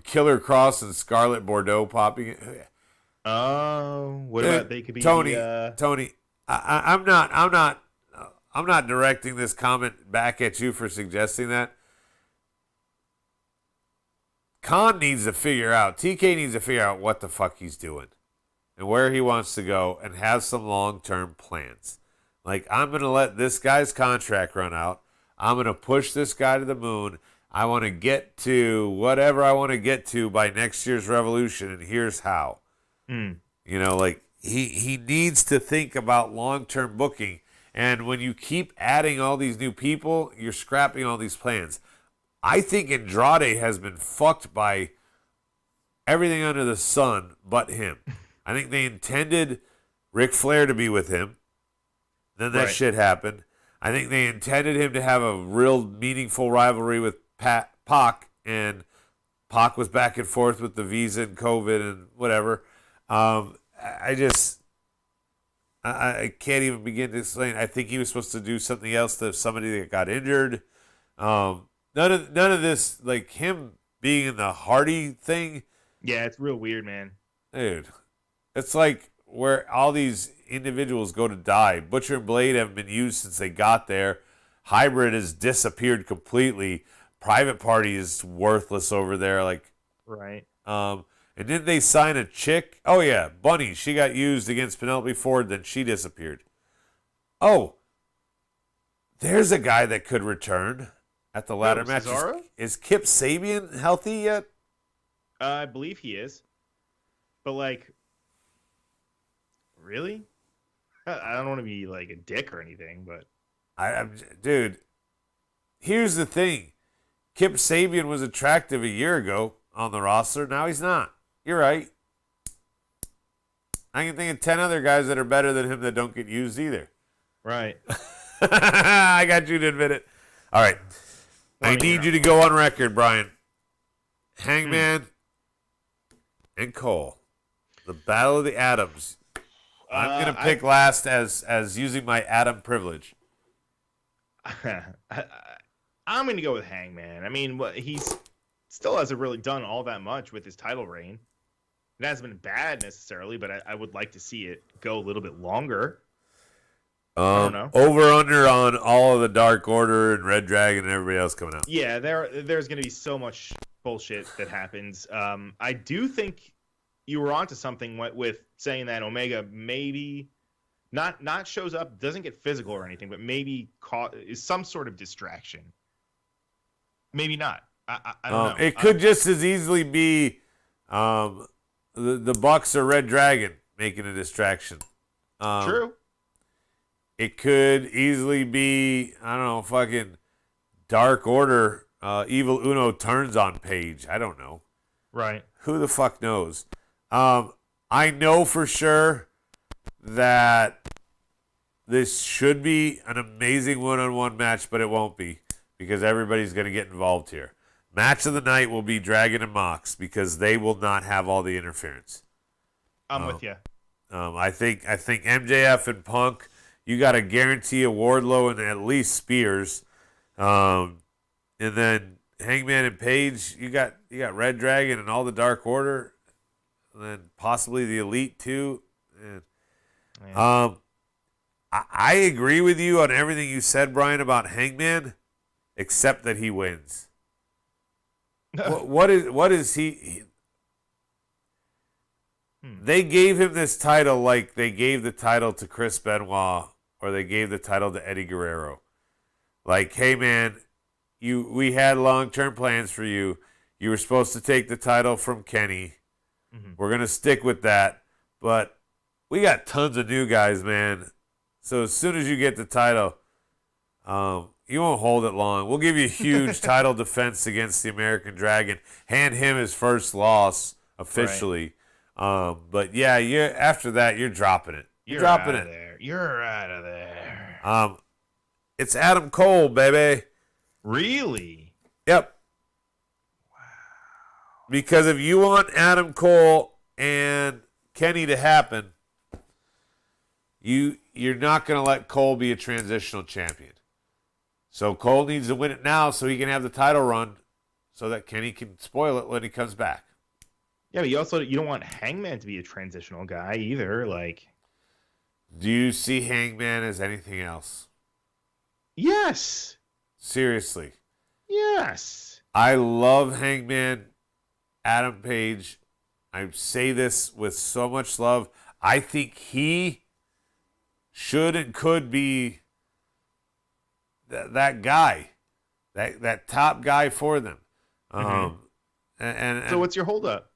Killer Cross and Scarlet Bordeaux popping. What about they could be Tony? I'm not directing this comment back at you for suggesting that. Khan needs to figure out, TK needs to figure out what the fuck he's doing and where he wants to go and have some long-term plans. Like, I'm going to let this guy's contract run out. I'm going to push this guy to the moon. I want to get to whatever I want to get to by next year's Revolution, and here's how. You know, like, he needs to think about long-term booking. And when you keep adding all these new people, you're scrapping all these plans. I think Andrade has been fucked by everything under the sun but him. I think they intended Ric Flair to be with him. Then that shit happened. I think they intended him to have a real meaningful rivalry with Pac, and Pac was back and forth with the visa and COVID and whatever. I can't even begin to explain. I think he was supposed to do something else to somebody that got injured. None of this, like him being in the Hardy thing. Yeah, it's real weird, man. Dude, it's like where all these individuals go to die. Butcher and Blade haven't been used since they got there. Hybrid has disappeared completely. Private Party is worthless over there. Like, right. And didn't they sign a chick? Oh yeah, Bunny. She got used against Penelope Ford, then she disappeared. Oh, there's a guy that could return at the ladder match. Is Kip Sabian healthy yet? I believe he is. But, like, really? I don't want to be, like, a dick or anything, but... Dude, here's the thing. Kip Sabian was attractive a year ago on the roster. Now he's not. You're right. I can think of 10 other guys that are better than him that don't get used either. Right. I got you to admit it. All right. I need you to go on record, Brian. Hangman and Cole. The Battle of the Atoms. I'm going to pick last as using my Adam privilege. I'm going to go with Hangman. I mean, he's still hasn't really done all that much with his title reign. It hasn't been bad necessarily, but I would like to see it go a little bit longer. I don't know. Over under on all of the Dark Order and Red Dragon and everybody else coming out. Yeah, there's going to be so much bullshit that happens. I do think you were onto something with saying that Omega maybe not shows up, doesn't get physical or anything, but maybe is some sort of distraction. Maybe not. I don't know. It could just as easily be the Bucks or Red Dragon making a distraction. True. It could easily be, I don't know, fucking Dark Order. Evil Uno turns on Paige. I don't know. Right. Who the fuck knows? I know for sure that this should be an amazing one-on-one match, but it won't be because everybody's going to get involved here. Match of the night will be Dragon and Mox because they will not have all the interference. I'm with you. I think MJF and Punk, you got to guarantee a Wardlow and at least Spears, and then Hangman and Paige, you got Red Dragon and all the Dark Order, and then possibly the Elite too. Yeah. I agree with you on everything you said, Brian, about Hangman, except that he wins. What is he? They gave him this title like they gave the title to Chris Benoit or they gave the title to Eddie Guerrero. Like, hey man, we had long-term plans for you. You were supposed to take the title from Kenny. Mm-hmm. We're gonna stick with that, but we got tons of new guys, man. So as soon as you get the title, you won't hold it long. We'll give you a huge title defense against the American Dragon. Hand him his first loss officially. Right. But yeah, after that, you're dropping it. You're dropping it. There. You're out of there. It's Adam Cole, baby. Really? Yep. Wow. Because if you want Adam Cole and Kenny to happen, you're not going to let Cole be a transitional champion. So Cole needs to win it now so he can have the title run so that Kenny can spoil it when he comes back. Yeah, but you don't want Hangman to be a transitional guy either. Like, do you see Hangman as anything else? Yes. Seriously. Yes. I love Hangman, Adam Page. I say this with so much love. I think he should and could be that guy, that top guy for them. Mm-hmm. And so what's your holdup?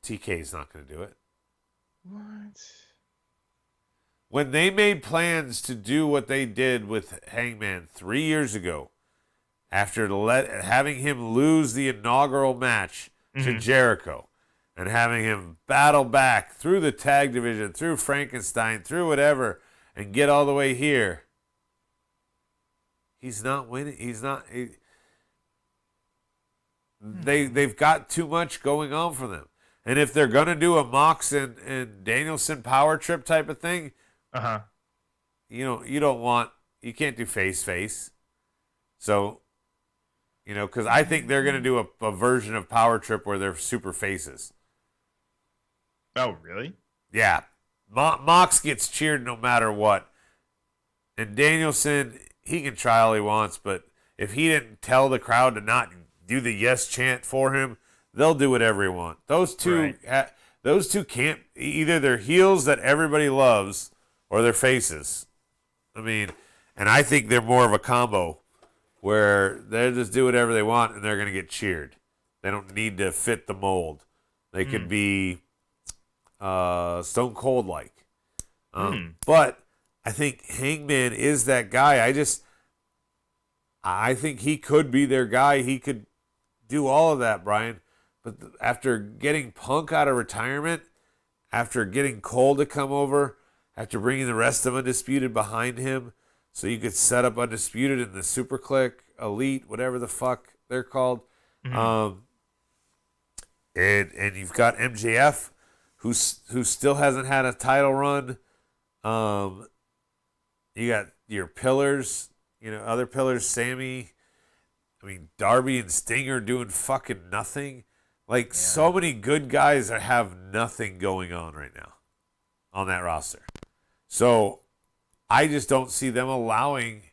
TK's not going to do it. What? When they made plans to do what they did with Hangman 3 years ago, after having him lose the inaugural match to Jericho, and having him battle back through the tag division, through Frankenstein, through whatever, and get all the way here, he's not winning. They've got too much going on for them. And if they're going to do a Mox and Danielson power trip type of thing, you can't do face. So, because I think they're going to do a version of power trip where they're super faces. Oh, really? Yeah. Mox gets cheered no matter what. And Danielson, he can try all he wants, but if he didn't tell the crowd to not do the yes chant for him, they'll do whatever he want. Those two can't, either they're heels that everybody loves or they're faces. I mean, and I think they're more of a combo where they just do whatever they want and they're going to get cheered. They don't need to fit the mold. They could be Stone Cold like. But I think Hangman is that guy. I think he could be their guy. He could do all of that, Brian. But after getting Punk out of retirement, after getting Cole to come over, after bringing the rest of Undisputed behind him, so you could set up Undisputed in the Super Click, Elite, whatever the fuck they're called. And you've got MJF, who still hasn't had a title run. You got your pillars, other pillars, Sammy. I mean, Darby and Sting are doing fucking nothing. Like, so many good guys that have nothing going on right now on that roster. So, I just don't see them allowing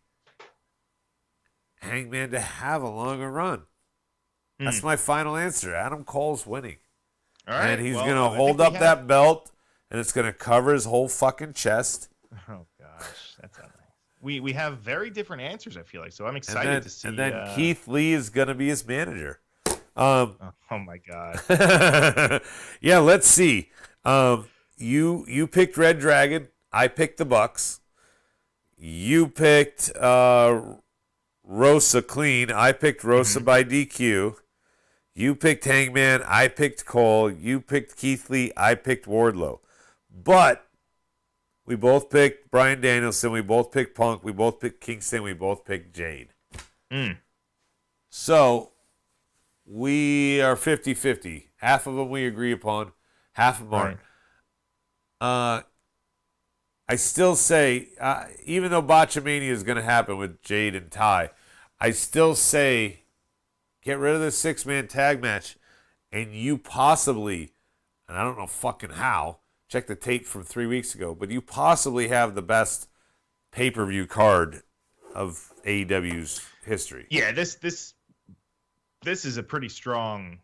Hangman to have a longer run. That's my final answer. Adam Cole's winning. All right. And he's going to hold up that belt, and it's going to cover his whole fucking chest. Oh, gosh. That's not nice. We have very different answers, I feel like, so I'm excited to see. And then Keith Lee is going to be his manager. Oh my God. Yeah, let's see. You picked Red Dragon. I picked the Bucks. You picked Rosa clean. I picked Rosa by DQ. You picked Hangman. I picked Cole. You picked Keith Lee. I picked Wardlow. But we both picked Bryan Danielson. We both picked Punk. We both picked Kingston. We both picked Jade. So we are 50-50. Half of them we agree upon, half of them aren't. I still say, even though Botchamania is going to happen with Jade and Ty, I still say get rid of the 6-man tag match, and you possibly, and I don't know fucking how, check the tape from 3 weeks ago, but you possibly have the best pay-per-view card of AEW's history. Yeah, this is a pretty strong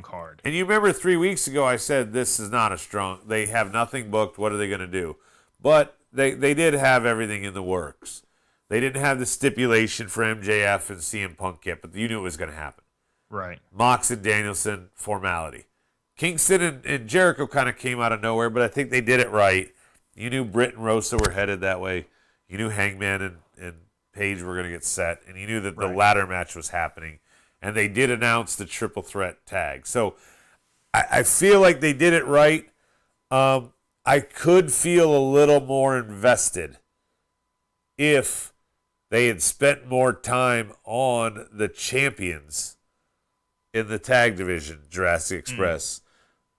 card. And you remember 3 weeks ago I said this is not a strong, they have nothing booked, what are they going to do? But they did have everything in the works. They didn't have the stipulation for MJF and CM Punk yet, but you knew it was going to happen. Right. Mox and Danielson, formality. Kingston and Jericho kind of came out of nowhere, but I think they did it right. You knew Britt and Rosa were headed that way. You knew Hangman and Paige were going to get set, and you knew that the ladder match was happening. And they did announce the triple threat tag. So I feel like they did it right. I could feel a little more invested if they had spent more time on the champions in the tag division, Jurassic Express,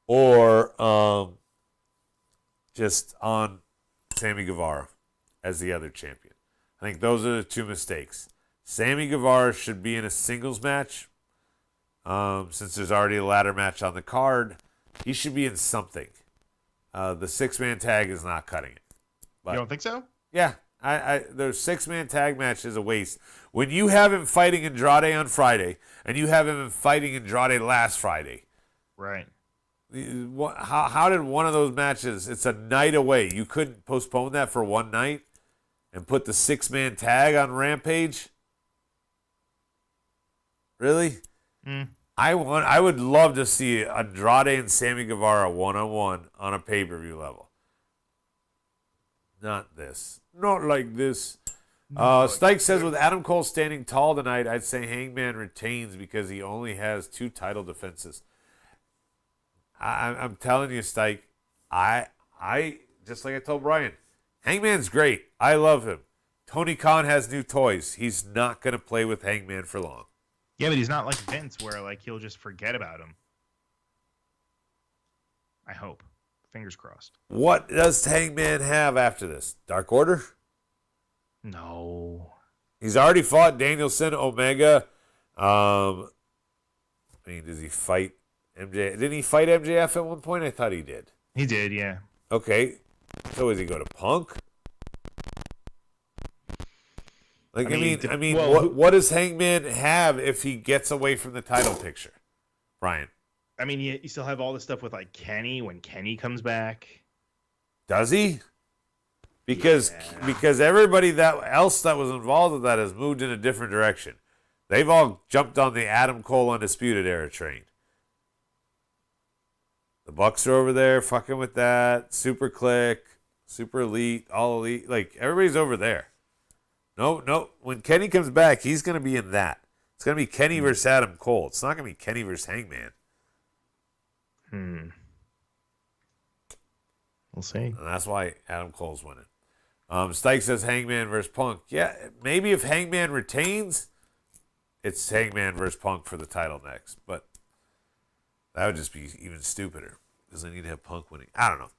or just on Sammy Guevara as the other champion. I think those are the two mistakes. Sammy Guevara should be in a singles match. Since there's already a ladder match on the card, he should be in something. The 6-man tag is not cutting it. But, you don't think so? yeah, their 6-man tag match is a waste. When you have him fighting Andrade on Friday, and you have him fighting Andrade last Friday, right? How did one of those matches? It's a night away. You couldn't postpone that for one night and put the 6-man tag on Rampage. Really? I would love to see Andrade and Sammy Guevara 1-on-1 on a pay-per-view level. Not this. Not like this. Stike says, with Adam Cole standing tall tonight, I'd say Hangman retains because he only has 2 title defenses. I'm telling you, Stike, I just like I told Brian, Hangman's great. I love him. Tony Khan has new toys. He's not going to play with Hangman for long. Yeah, but he's not like Vince, where like he'll just forget about him. I hope. Fingers crossed. What does Hangman have after this? Dark Order? No. He's already fought Danielson, Omega. I mean, does he fight MJ? Didn't he fight MJF at one point? I thought he did. He did, yeah. Okay. So does he go to Punk? Like, I mean, what does Hangman have if he gets away from the title picture, Brian? I mean, you still have all the stuff with like Kenny when Kenny comes back. Does he? Because everybody else that was involved with that has moved in a different direction. They've all jumped on the Adam Cole Undisputed Era train. The Bucks are over there fucking with that. Super Click, Super Elite, All Elite. Like, everybody's over there. No. When Kenny comes back, he's going to be in that. It's going to be Kenny versus Adam Cole. It's not going to be Kenny versus Hangman. We'll see. And that's why Adam Cole's winning. Stike says Hangman versus Punk. Yeah, maybe if Hangman retains, it's Hangman versus Punk for the title next. But that would just be even stupider because they need to have Punk winning. I don't know.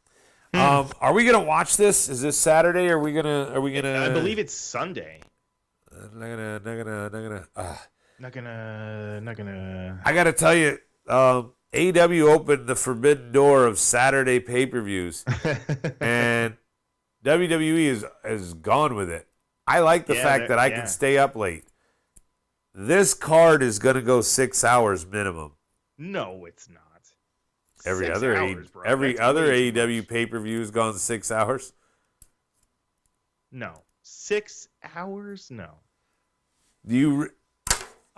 Are we gonna watch this? Is this Saturday? Are we gonna? I believe it's Sunday. Not gonna. I I gotta tell you, AEW opened the forbidden door of Saturday pay-per-views, and WWE is gone with it. I like the fact that I can stay up late. This card is gonna go 6 hours minimum. No, it's not. Every 6 other hours, bro. every That's other way too AEW much. pay-per-view has gone 6 hours. No, 6 hours. No. Do you?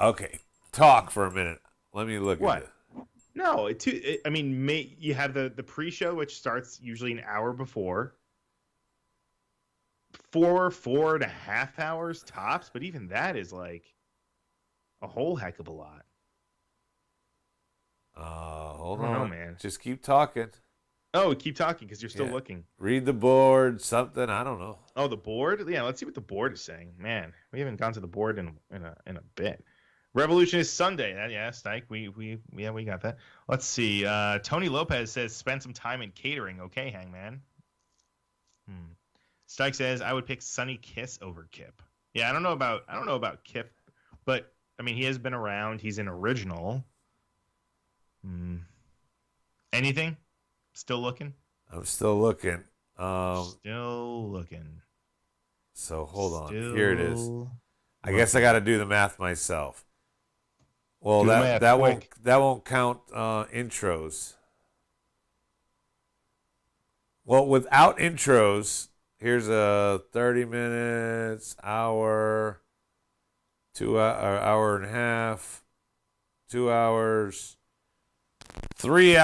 Okay, talk for a minute. Let me look What? at it. No, I mean, you have the pre-show, which starts usually an hour before. 4.5 hours tops, but even that is like a whole heck of a lot. Hold I don't know, on, man. Just keep talking. Oh, keep talking because you're still Yeah. looking. Read the board, something. I don't know. Oh, the board? Yeah, let's see what the board is saying. Man, we haven't gone to the board in a bit. Revolution is Sunday. Yeah, Stike. We got that. Let's see. Tony Lopez says spend some time in catering. Okay, Hangman. Stike says I would pick Sonny Kiss over Kip. Yeah, I don't know about Kip, but I mean he has been around. He's an original. Anything? Still looking? I'm still looking. Still looking. So hold on. Here it is. I guess I got to do the math myself. Well, that won't count intros. Well, without intros, here's a 30 minutes, hour, hour and a half, 2 hours, three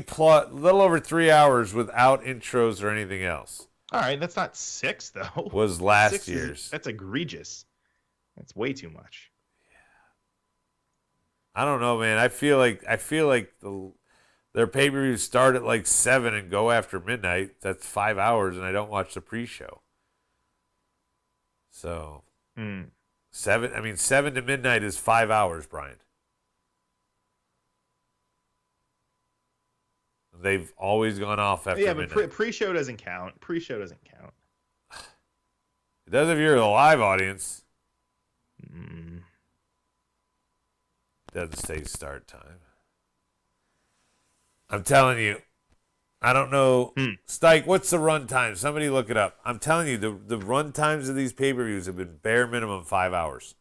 plus, little over 3 hours without intros or anything else. All right, that's not 6 though. Was last year's. That's egregious. That's way too much. I don't know, man. I feel like their pay-per-views start at like 7 and go after midnight. That's 5 hours, and I don't watch the pre-show. So 7. I mean, 7 to midnight is 5 hours, Brian. They've always gone off after midnight. But pre-show doesn't count. Pre-show doesn't count. It does if you're the live audience. Doesn't say start time. I'm telling you, I don't know. Stike, what's the run time? Somebody look it up. I'm telling you, the run times of these pay-per-views have been bare minimum 5 hours.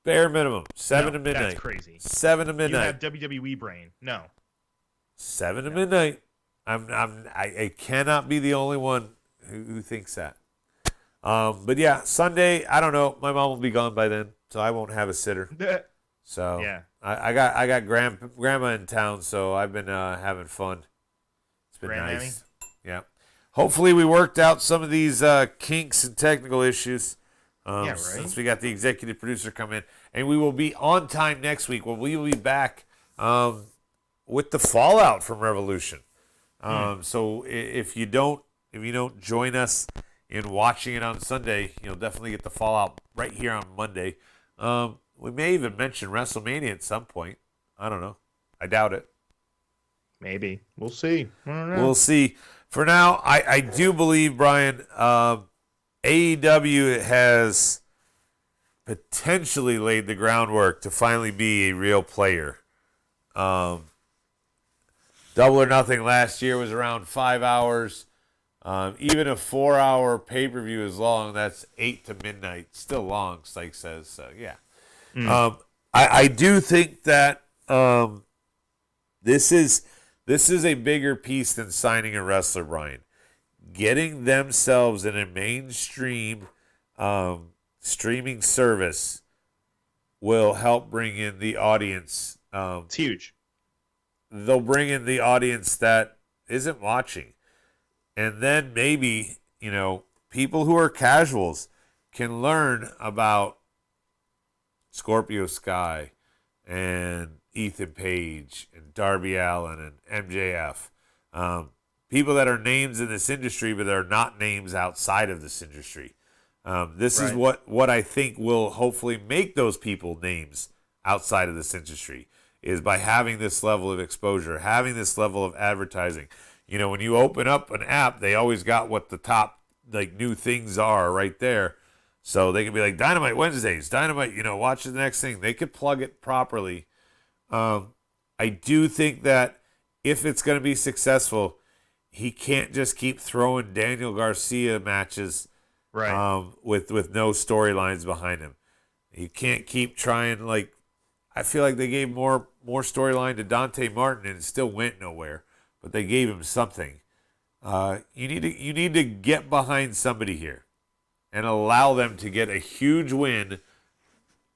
Bare minimum. 7 to midnight. That's crazy. 7 to midnight. You have WWE brain. No. 7 to midnight. I cannot be the only one who thinks that. But yeah, Sunday, I don't know. My mom will be gone by then, so I won't have a sitter. So yeah, I got grandma in town, so I've been having fun. It's been nice. Yeah. Hopefully we worked out some of these kinks and technical issues. Right. Since we got the executive producer come in, and we will be on time next week. Well, we will be back with the fallout from Revolution. So if you don't join us in watching it on Sunday, you'll definitely get the fallout right here on Monday. We may even mention WrestleMania at some point. I don't know. I doubt it. Maybe. We'll see. I don't know. We'll see. For now, I do believe, Brian, AEW has potentially laid the groundwork to finally be a real player. Double or Nothing last year was around 5 hours. Even a 4-hour pay-per-view is long. That's 8 to midnight. Still long, Stike says. So, yeah. I do think that this is a bigger piece than signing a wrestler, Brian. Getting themselves in a mainstream streaming service will help bring in the audience. It's huge. They'll bring in the audience that isn't watching. And then maybe, people who are casuals can learn about Scorpio Sky and Ethan Page and Darby Allin and MJF. People that are names in this industry, but they're not names outside of this industry. This is what I think will hopefully make those people names outside of this industry, is by having this level of exposure, having this level of advertising. When you open up an app, they always got what the top new things are right there. So they can be like, Dynamite Wednesdays, Dynamite, watch the next thing. They could plug it properly. I do think that if it's going to be successful, he can't just keep throwing Daniel Garcia matches with no storylines behind him. You can't keep trying, I feel like they gave more storyline to Dante Martin and it still went nowhere, but they gave him something. You need to get behind somebody here and allow them to get a huge win.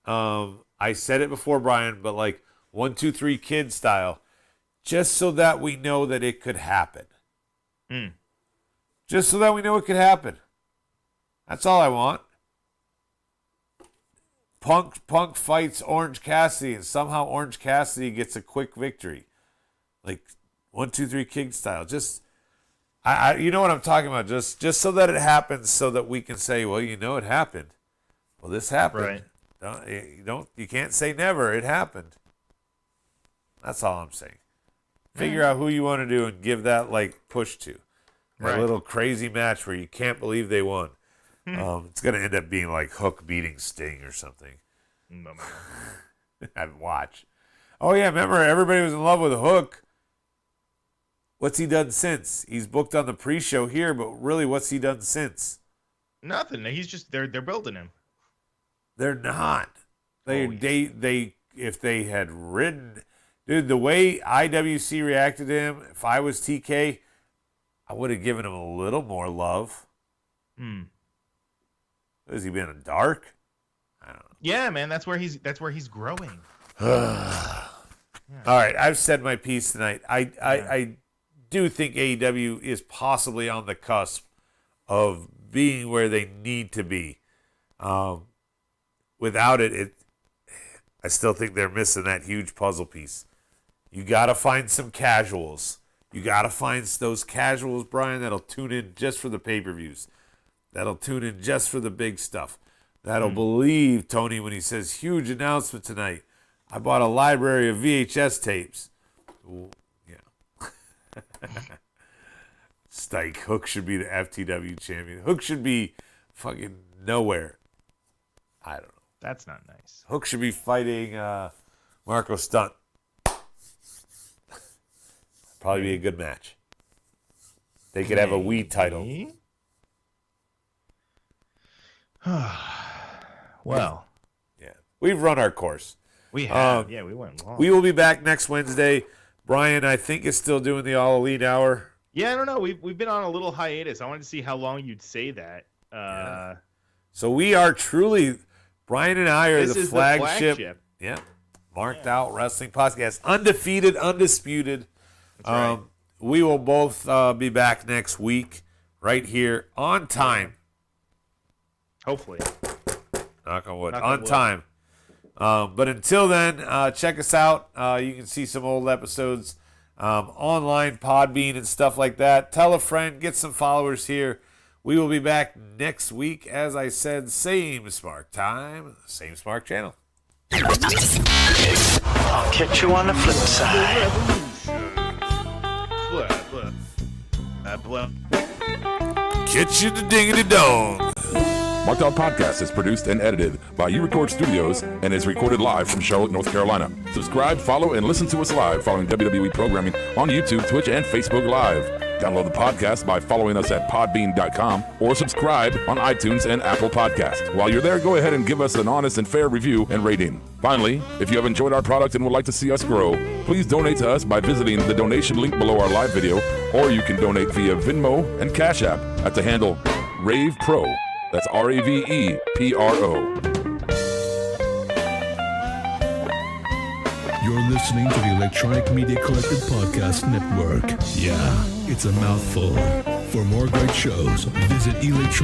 I said it before, Brian, but 1, 2, 3 kid style, just so that we know that it could happen. Just so that we know it could happen. That's all I want. Punk fights Orange Cassidy, and somehow Orange Cassidy gets a quick victory. 1, 2, 3 kid style. Just, you know what I'm talking about. Just so that it happens, so that we can say, well, it happened. Well, this happened. Right. You can't say never. It happened. That's all I'm saying. Figure out who you want to do and give that like push to. That little crazy match where you can't believe they won. It's going to end up being like Hook beating Sting or something. I'd watch. Oh, yeah, remember, everybody was in love with Hook. What's he done since? He's booked on the pre-show here, but really, what's he done since? Nothing. He's just, they're building him. They're not. They if they had ridden... Dude, the way IWC reacted to him, if I was TK, I would have given him a little more love. Has he been in dark? I don't know. Yeah, man, that's where he's growing. All right, I've said my piece tonight. I do think AEW is possibly on the cusp of being where they need to be. Without it, I still think they're missing that huge puzzle piece. You got to find some casuals. You got to find those casuals, Brian, that'll tune in just for the pay-per-views. That'll tune in just for the big stuff. That'll believe Tony when he says, huge announcement tonight. I bought a library of VHS tapes. Ooh, yeah. Stike, Hook should be the FTW champion. Hook should be fucking nowhere. I don't know. That's not nice. Hook should be fighting Marco Stunt. Probably be a good match. They could have a Wii title. Well, yeah, we've run our course. We have. Yeah, we went long. We will be back next Wednesday. Brian, I think, is still doing the All Elite Hour. Yeah, I don't know. We've been on a little hiatus. I wanted to see how long you'd say that. Yeah. So we are truly, Brian and I are the flagship. Yeah, marked out wrestling podcast, undefeated, undisputed. Right. We will both be back next week, right here on time. Hopefully. Knock on wood. On time. But until then, check us out. You can see some old episodes online, Podbean, and stuff like that. Tell a friend. Get some followers here. We will be back next week. As I said, same Spark time, same Spark channel. I'll catch you on the flip side. Get you the diggity dong. Marked Out Podcast is produced and edited by U-Record Studios and is recorded live from Charlotte, North Carolina. Subscribe, follow, and listen to us live following WWE programming on YouTube, Twitch, and Facebook Live. Download the podcast by following us at podbean.com or subscribe on iTunes and Apple Podcasts. While you're there, go ahead and give us an honest and fair review and rating. Finally, if you have enjoyed our product and would like to see us grow, please donate to us by visiting the donation link below our live video, or you can donate via Venmo and Cash App at the handle Ravepro. That's RAVEPRO. You're listening to the Electronic Media Collective Podcast Network. Yeah, it's a mouthful. For more great shows, visit electronic